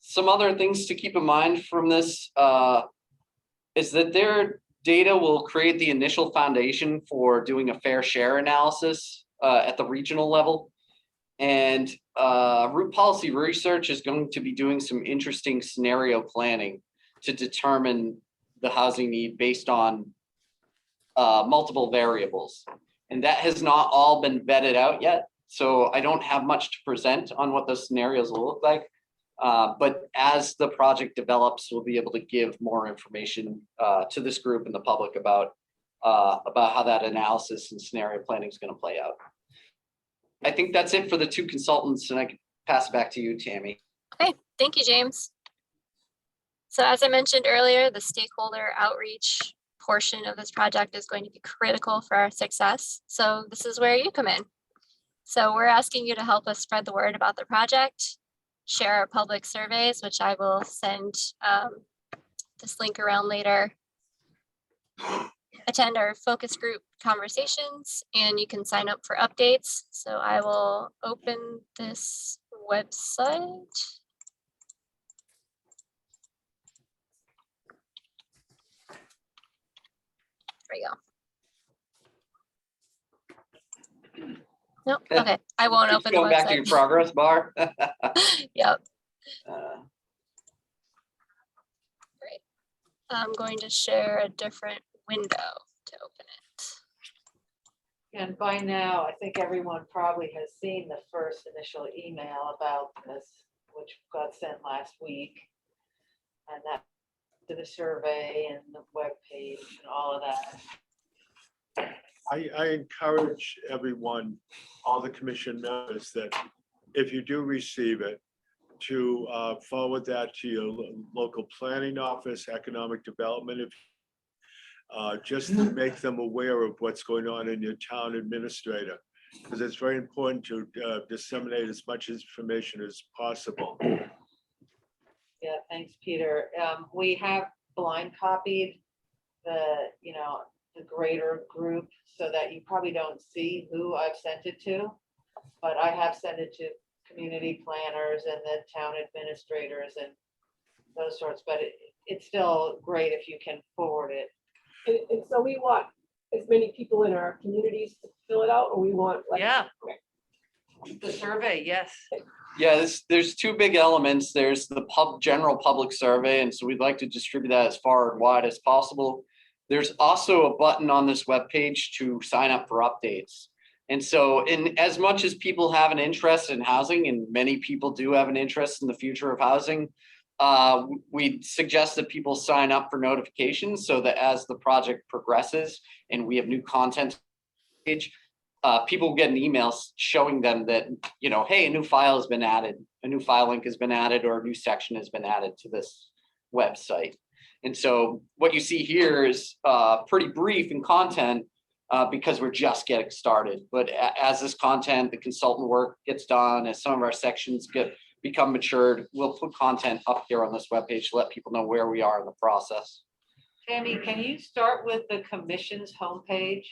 Some other things to keep in mind from this is that their data will create the initial foundation for doing a fair share analysis at the regional level. And Root Policy Research is going to be doing some interesting scenario planning to determine the housing need based on multiple variables. And that has not all been vetted out yet. So I don't have much to present on what those scenarios will look like. But as the project develops, we'll be able to give more information to this group and the public about how that analysis and scenario planning is going to play out. I think that's it for the two consultants, and I can pass it back to you, Tammy. Okay, thank you, James. So as I mentioned earlier, the stakeholder outreach portion of this project is going to be critical for our success. So this is where you come in. So we're asking you to help us spread the word about the project, share our public surveys, which I will send this link around later. Attend our focus group conversations, and you can sign up for updates. So I will open this website. There you go. Nope, okay, I won't Keeps open the going back to your website. progress bar. Yep. Uh, Great. I'm going to share a different window to open it. And by now, I think everyone probably has seen the first initial email about this, which got sent last week. And that to the survey and the webpage and all of that. I encourage everyone, all the commission members, that if you do receive it, to forward that to your local planning office, economic development, just to make them aware of what's going on in your town administrator, because it's very important to disseminate as much information as possible. Yeah, thanks, Peter. We have blind copied the greater group so that you probably don't see who I've sent it to, but I have sent it to community planners and the town administrators and those sorts, but it's still great if you can forward it. And so we want as many people in our communities to fill it out, or we want like. Yeah. The survey, yes. Yeah, there's two big elements. There's the general public survey, and so we'd like to distribute that as far and wide as possible. There's also a button on this webpage to sign up for updates. And so in as much as people have an interest in housing, and many people do have an interest in the future of housing, we suggest that people sign up for notifications so that as the project progresses and we have new content page, people will get an email showing them that, hey, a new file has been added, a new file link has been added, or a new section has been added to this website. And so what you see here is pretty brief in content because we're just getting started. But as this content, the consultant work gets done, as some of our sections become matured, we'll put content up here on this webpage to let people know where we are in the process. Tammy, can you start with the commission's homepage?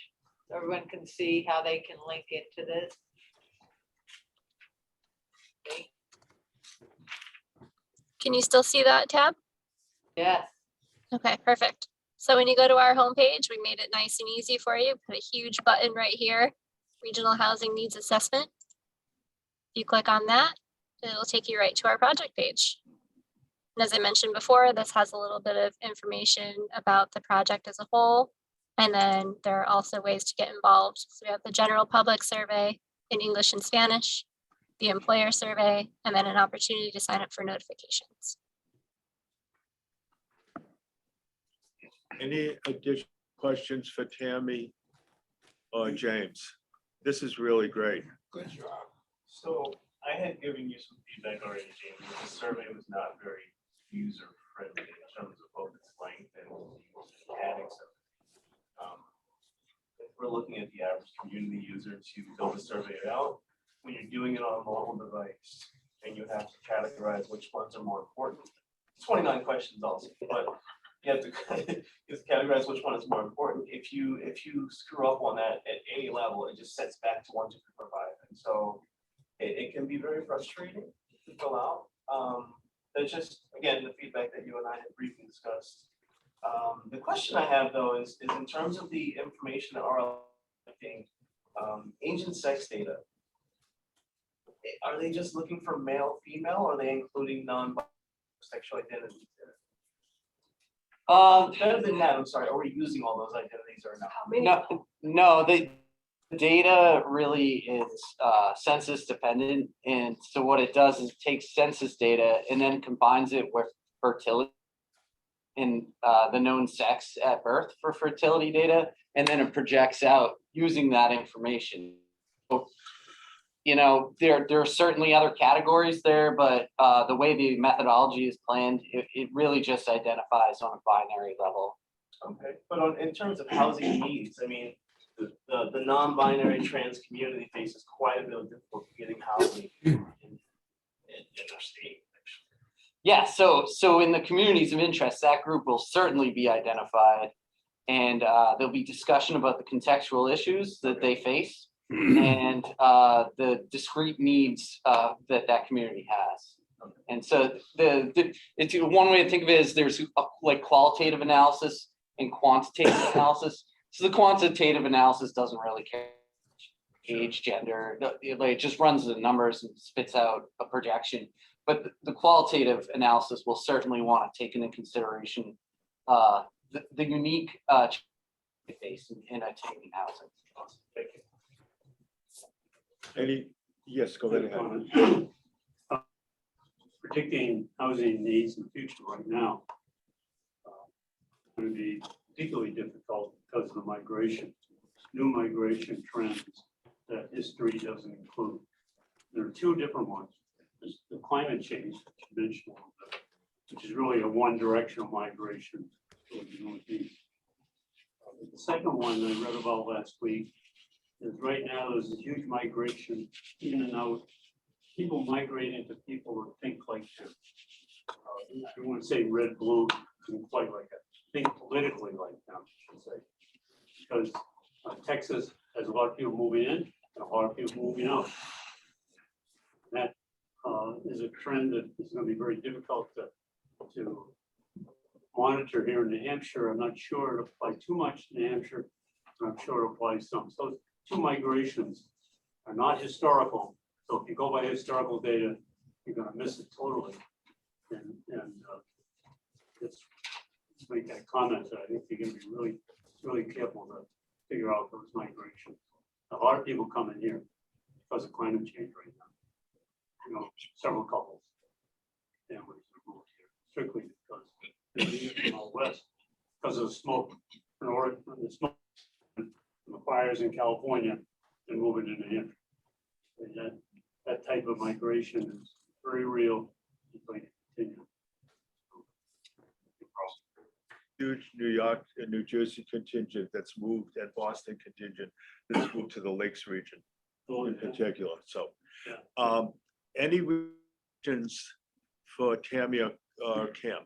So everyone can see how they can link into this. Okay. Can you still see that tab? Yes. Okay, perfect. So when you go to our homepage, we made it nice and easy for you. Put a huge button right here, Regional Housing Needs Assessment. If you click on that, it'll take you right to our project page. And as I mentioned before, this has a little bit of information about the project as a whole. And then there are also ways to get involved. So we have the general public survey in English and Spanish, the employer survey, and then an opportunity to sign up for notifications. Any additional questions for Tammy or James? This is really great. Good job. So I had given you some feedback already, James. The survey was not very user friendly in terms of both its length and the mechanics of it. If we're looking at the average community user to fill the survey out, when you're doing it on a mobile device and you have to categorize which ones are more important, 29 questions also, but you have to just categorize which one is more important. If you screw up on that at any level, it just sets back to 1, 2, 3, 4, 5. And so it can be very frustrating to fill out. That's just, again, the feedback that you and I had briefly discussed. The question I have though is in terms of the information that are collecting age and sex data, are they just looking for male, female, or are they including non-sexual identities there? Better than that, I'm sorry, are we using all those identities or not? No, the data really is census dependent. And so what it does is it takes census data and then combines it with fertility and the known sex at birth for fertility data. And then it projects out using that information. So, there are certainly other categories there, but the way the methodology is planned, it really just identifies on a binary level. Okay, but in terms of housing needs, I mean, the non-binary trans community faces quite a bit of difficulty getting housing in our state. Yeah, so in the communities of interest, that group will certainly be identified. And there'll be discussion about the contextual issues that they face and the discrete needs that community has. And so it's one way to think of it is there's like qualitative analysis and quantitative analysis. So the quantitative analysis doesn't really care age, gender, it just runs the numbers and spits out a projection. But the qualitative analysis will certainly want to take into consideration the unique face in attaining housing. Thank you. Any, yes, go right ahead. Predicting housing needs in the future right now going to be particularly difficult because of the new migration trends that history doesn't include. There are two different ones. There's the climate change, conventional, which is really a one-directional migration towards the northeast. The second one I read about last week is right now there's a huge migration in and out. People migrating to people who think like them. I don't want to say red, blue, and quite like that. Think politically like them, I should say. Because Texas has a lot of people moving in and a lot of people moving out. That is a trend that is going to be very difficult to monitor here in New Hampshire. I'm not sure it applies too much to New Hampshire. I'm sure it applies some. So two migrations are not historical. So if you go by historical data, you're going to miss it totally. And let's make that comment that I think you're going to be really careful to figure out those migrations. A lot of people come in here because of climate change right now. You know, several couples, families are moved here strictly because they're from out west because of the smoke, from the smoke, from the fires in California, and moving into New Hampshire. And that type of migration is very real. It's going to continue. Huge New York and New Jersey contingent that's moved, and Boston contingent that's moved to the Lakes region in particular. So, any questions for Tammy or Cam?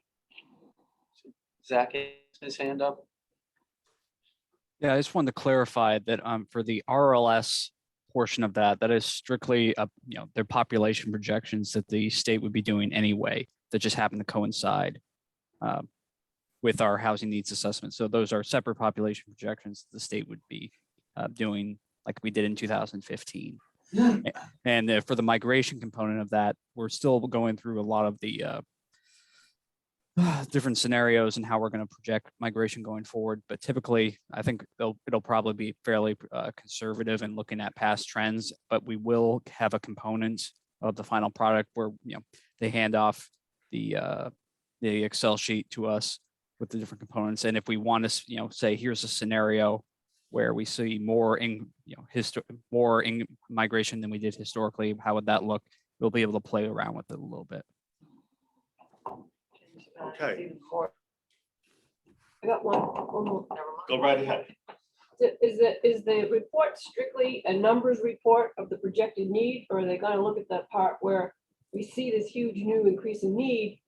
Zach has his hand up. Yeah, I just wanted to clarify that for the RLS portion of that is strictly their population projections that the state would be doing anyway, that just happen to coincide with our housing needs assessment. So those are separate population projections the state would be doing like we did in 2015. And for the migration component of that, we're still going through a lot of the different scenarios and how we're going to project migration going forward. But typically, I think it'll probably be fairly conservative in looking at past trends, but we will have a component of the final product where they hand off the Excel sheet to us with the different components. And if we want to say, here's a scenario where we see more in migration than we did historically, how would that look? We'll be able to play around with it a little bit. Okay. I got one more. Go right ahead. Is the report strictly a numbers report of the projected need, or are they gonna look at that part where we see this huge new increase in need?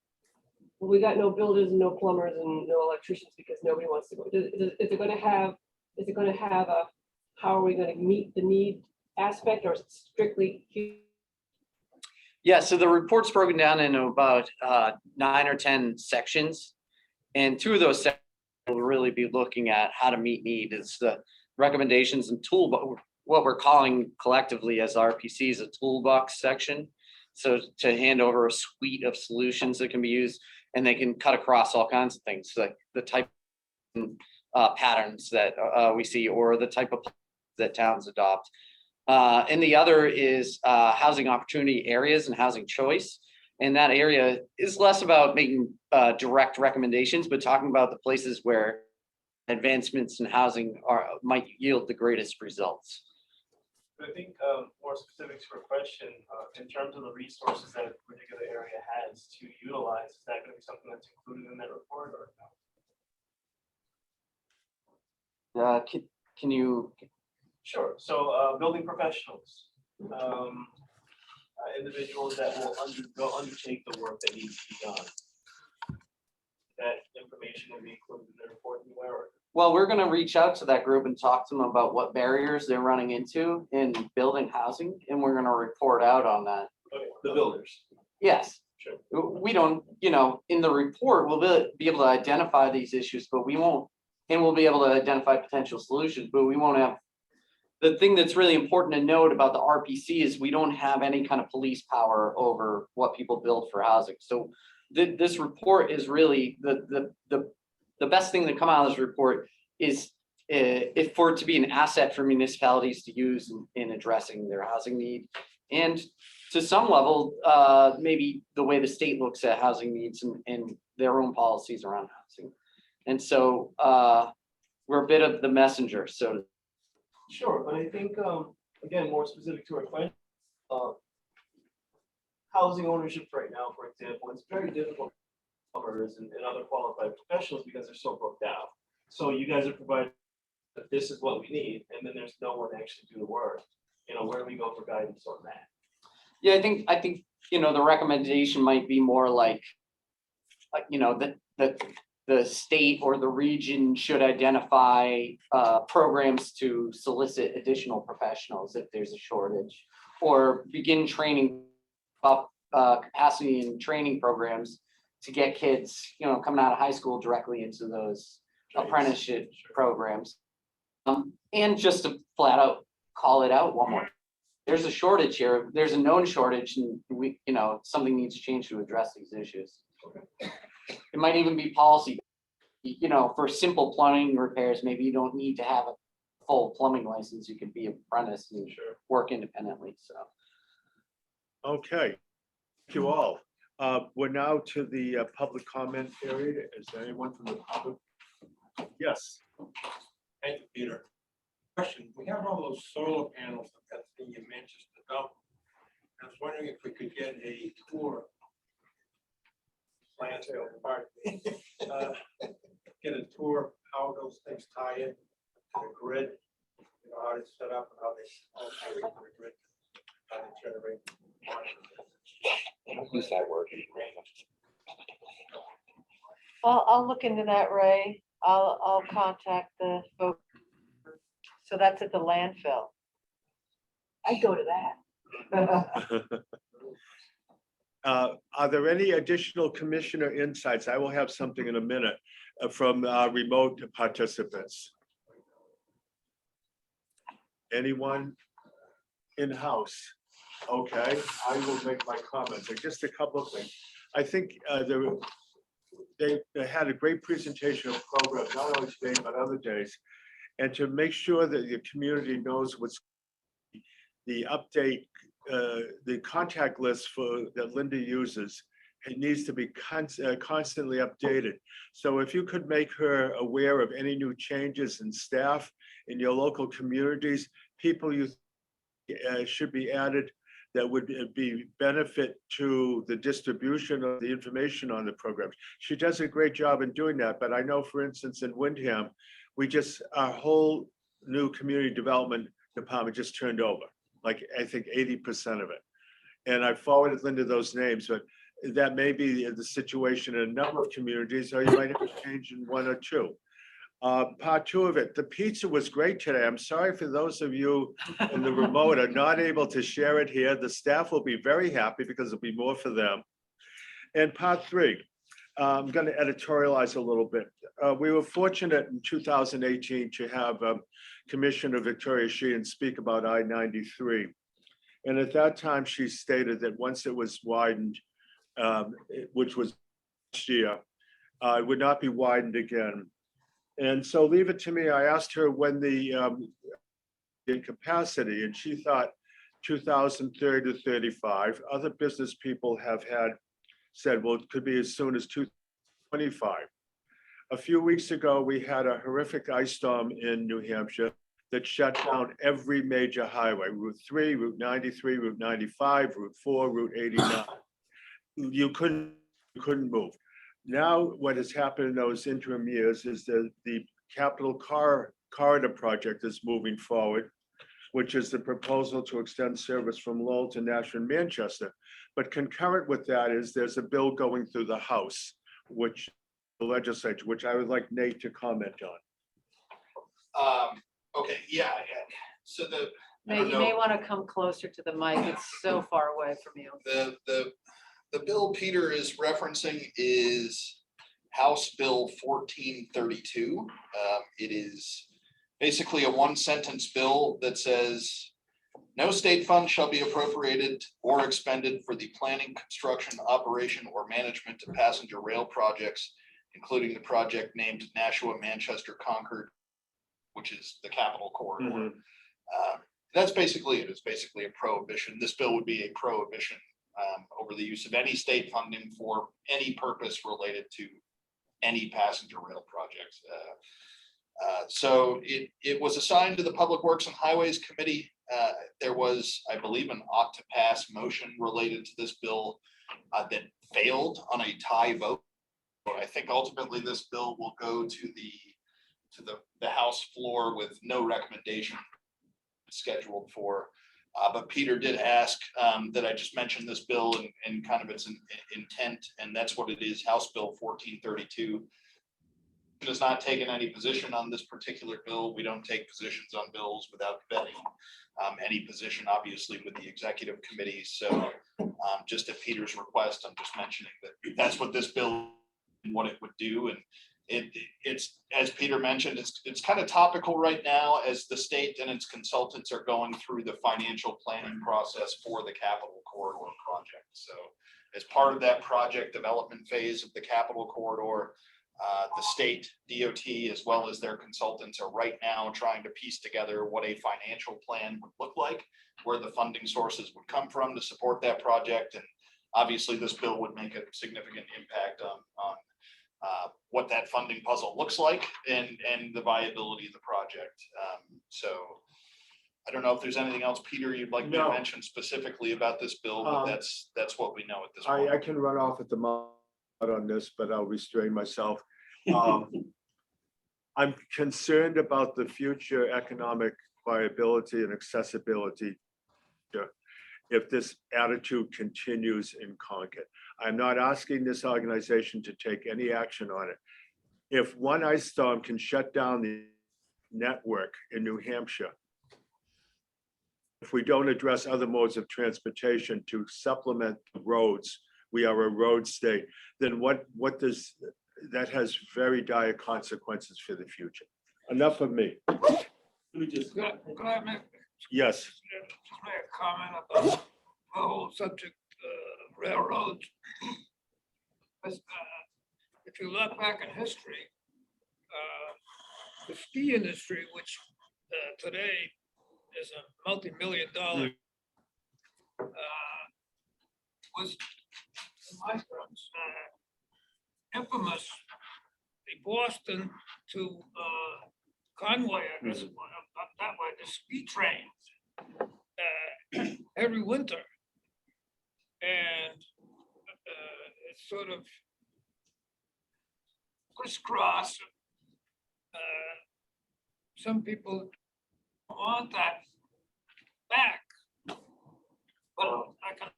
But we got no builders and no plumbers and no electricians because nobody wants to go. Is it gonna have a, how are we gonna meet the need aspect, or is it strictly? Yeah, so the report's broken down into about 9 or 10 sections. And 2 of those sections will really be looking at how to meet need. It's the recommendations and tool, but what we're calling collectively as RPCs a toolbox section. So to hand over a suite of solutions that can be used, and they can cut across all kinds of things, like the type of patterns that we see, or the type of that towns adopt. And the other is housing opportunity areas and housing choice. And that area is less about making direct recommendations, but talking about the places where advancements in housing might yield the greatest results. I think more specifics for a question, in terms of the resources that a particular area has to utilize, is that going to be something that's included in that report or no? Can you? Sure. So building professionals, individuals that will undertake the work that needs to be done. That information will be included in the report anywhere. Or Well, we're gonna reach out to that group and talk to them about what barriers they're running into in building housing, and we're gonna report out on that. the builders. Yes. Sure. We don't, in the report, we'll be able to identify these issues, but we won't, and we'll be able to identify potential solutions, but we won't have. The thing that's really important to note about the RPC is we don't have any kind of police power over what people build for housing. So this report is really the best thing that come out of this report is if for it to be an asset for municipalities to use in addressing their housing need. And to some level, maybe the way the state looks at housing needs and their own policies around housing. And so we're a bit of the messenger, so. Sure, but I think, again, more specific to our question, housing ownership right now, for example, it's very difficult for plumbers and other qualified professionals because they're so booked out. So you guys are providing that this is what we need, and then there's no one to actually do the work. Where do we go for guidance on that? Yeah, I think the recommendation might be more like the state or the region should identify programs to solicit additional professionals if there's a shortage, or begin training up capacity and training programs to get kids, coming out of high school directly into those apprenticeship programs. And just to flat out call it out one more. There's a shortage here. There's a known shortage, and something needs to change to address these issues. It might even be policy. For simple plumbing repairs, maybe you don't need to have a full plumbing license. You could be an apprentice and work independently. So. Okay, thank you all. We're now to the public comment period. Is there anyone from the public? Yes. Thank you, Peter. Question, we have all those solar panels that's in your Manchester dump. I was wondering if we could get a tour. Get a tour of how those things tie in to the grid, how it's set up and how they operate the grid, how they generate. Use that word. I'll look into that, Ray. I'll contact the folks. So that's at the landfill. I'd go to that. Are there any additional commissioner insights? I will have something in a minute from remote participants. Anyone in-house? Okay, I will make my comments. Just a couple of things. I think they had a great presentation of programs, not only today, but other days. And to make sure that the community knows what's the update, the contact list that Linda uses, it needs to be constantly updated. So if you could make her aware of any new changes in staff in your local communities, people you should be added that would be benefit to the distribution of the information on the programs. She does a great job in doing that, but I know, for instance, in Windham, our whole new community development department just turned over, like I think 80% of it. And I forwarded Linda those names, but that may be the situation in a number of communities, or you might have to change in one or two. Part two of it, the pizza was great today. I'm sorry for those of you in the remote are not able to share it here. The staff will be very happy because there'll be more for them. And part three, I'm going to editorialize a little bit. We were fortunate in 2018 to have Commissioner Victoria Sheehan speak about I-93. And at that time, she stated that once it was widened, which was last year, it would not be widened again. And so leave it to me. I asked her when the capacity, and she thought 2030 to 35. Other business people have said, well, it could be as soon as 2025. A few weeks ago, we had a horrific ice storm in New Hampshire that shut down every major highway, Route 3, Route 93, Route 95, Route 4, Route 89. You couldn't move. Now, what has happened in those interim years is that the Capital Corridor project is moving forward. which is the proposal to extend service from Lowell to Nashua and Manchester. But concurrent with that is there's a bill going through the House, which the legislature, which I would like Nate to comment on. Okay, yeah. So I Nate, don't you may know. want to come closer to the mic. It's so far away from you. The bill Peter is referencing is House Bill 1432. It is basically a one-sentence bill that says, no state fund shall be appropriated or expended for the planning, construction, operation, or management of passenger rail projects, including the project named Nashua, Manchester, Concord, which is the Capital Corridor. That's basically it. It's basically a prohibition. This bill would be a prohibition over the use of any state funding for any purpose related to any passenger rail projects. So it was assigned to the Public Works and Highways Committee. There was, I believe, an ought to pass motion related to this bill that failed on a tie vote. I think ultimately this bill will go to the House floor with no recommendation scheduled for. But Peter did ask that I just mentioned this bill and kind of its intent, and that's what it is, House Bill 1432. Has not taken any position on this particular bill. We don't take positions on bills without vetting any position, obviously, with the executive committee. So just at Peter's request, I'm just mentioning that that's what this bill, what it would do. And it's, as Peter mentioned, it's kind of topical right now as the state and its consultants are going through the financial planning process for the Capital Corridor project. So as part of that project development phase of the Capital Corridor, the state DOT, as well as their consultants, are right now trying to piece together what a financial plan would look like, where the funding sources would come from to support that project. And obviously this bill would make a significant impact on what that funding puzzle looks like and the viability of the project. So I don't know if there's anything else, Peter, you'd like me to mention specifically about this bill, but that's what we know at this point. I can run off at the mouth on this, but I'll restrain myself. I'm concerned about the future economic viability and accessibility if this attitude continues in Concord. I'm not asking this organization to take any action on it. If one ice storm can shut down the network in New Hampshire, if we don't address other modes of transportation to supplement the roads, we are a road state, then what does, that has very dire consequences for the future. Enough of me. Let me just. Could I make? Yes. Just make a comment about the whole subject of railroads. If you look back in history, the ski industry, which today is a multi-million-dollar, was, in my terms, infamous. The Boston to Conway, I guess, up that way, the ski trains every winter. And it's sort of crisscross. Some people want that back. Well, I can,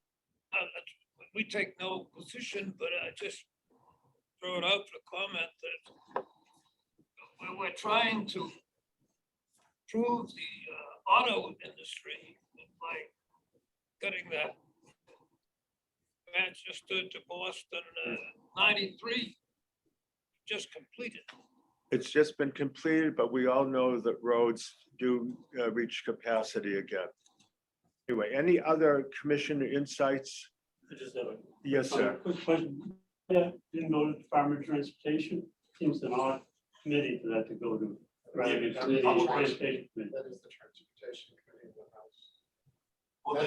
we take no position, but I just throw it out for comment that we're trying to improve the auto industry by getting that Manchester to Boston 93 just completed. It's just been completed, but we all know that roads do reach capacity again. Anyway, any other commissioner insights? I just have a. Yes, sir. Quick question. Yeah, didn't go to Department of Transportation. Seems an odd committee for that to go to. Rather than Public Works. Transportation Committee. That is the Transportation Committee of the House. Well,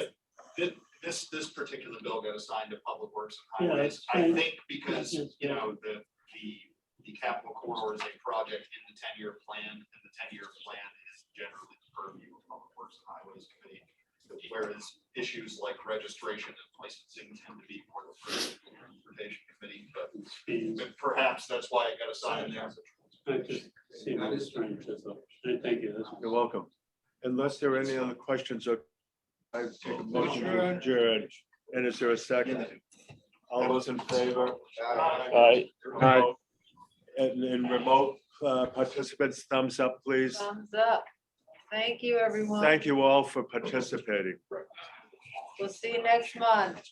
this particular bill got assigned to Public Works and Yeah, Highways. it's I fine. think because, you know, the Capital Corridor is a project in the 10-year plan, and the 10-year plan is generally the purview of Public Works and Highways Committee. Whereas issues like registration and licensing tend to be more the Transportation Committee, but perhaps that's why it got assigned there. I just see that is strange. That's all. Thank you. You're welcome. Unless there are any other questions, or I take a motion to adjourn. And is there a second? All those in favor? Aye. And remote participants, thumbs up, please. Thumbs up. Thank you, everyone. Thank you all for participating. We'll see you next month.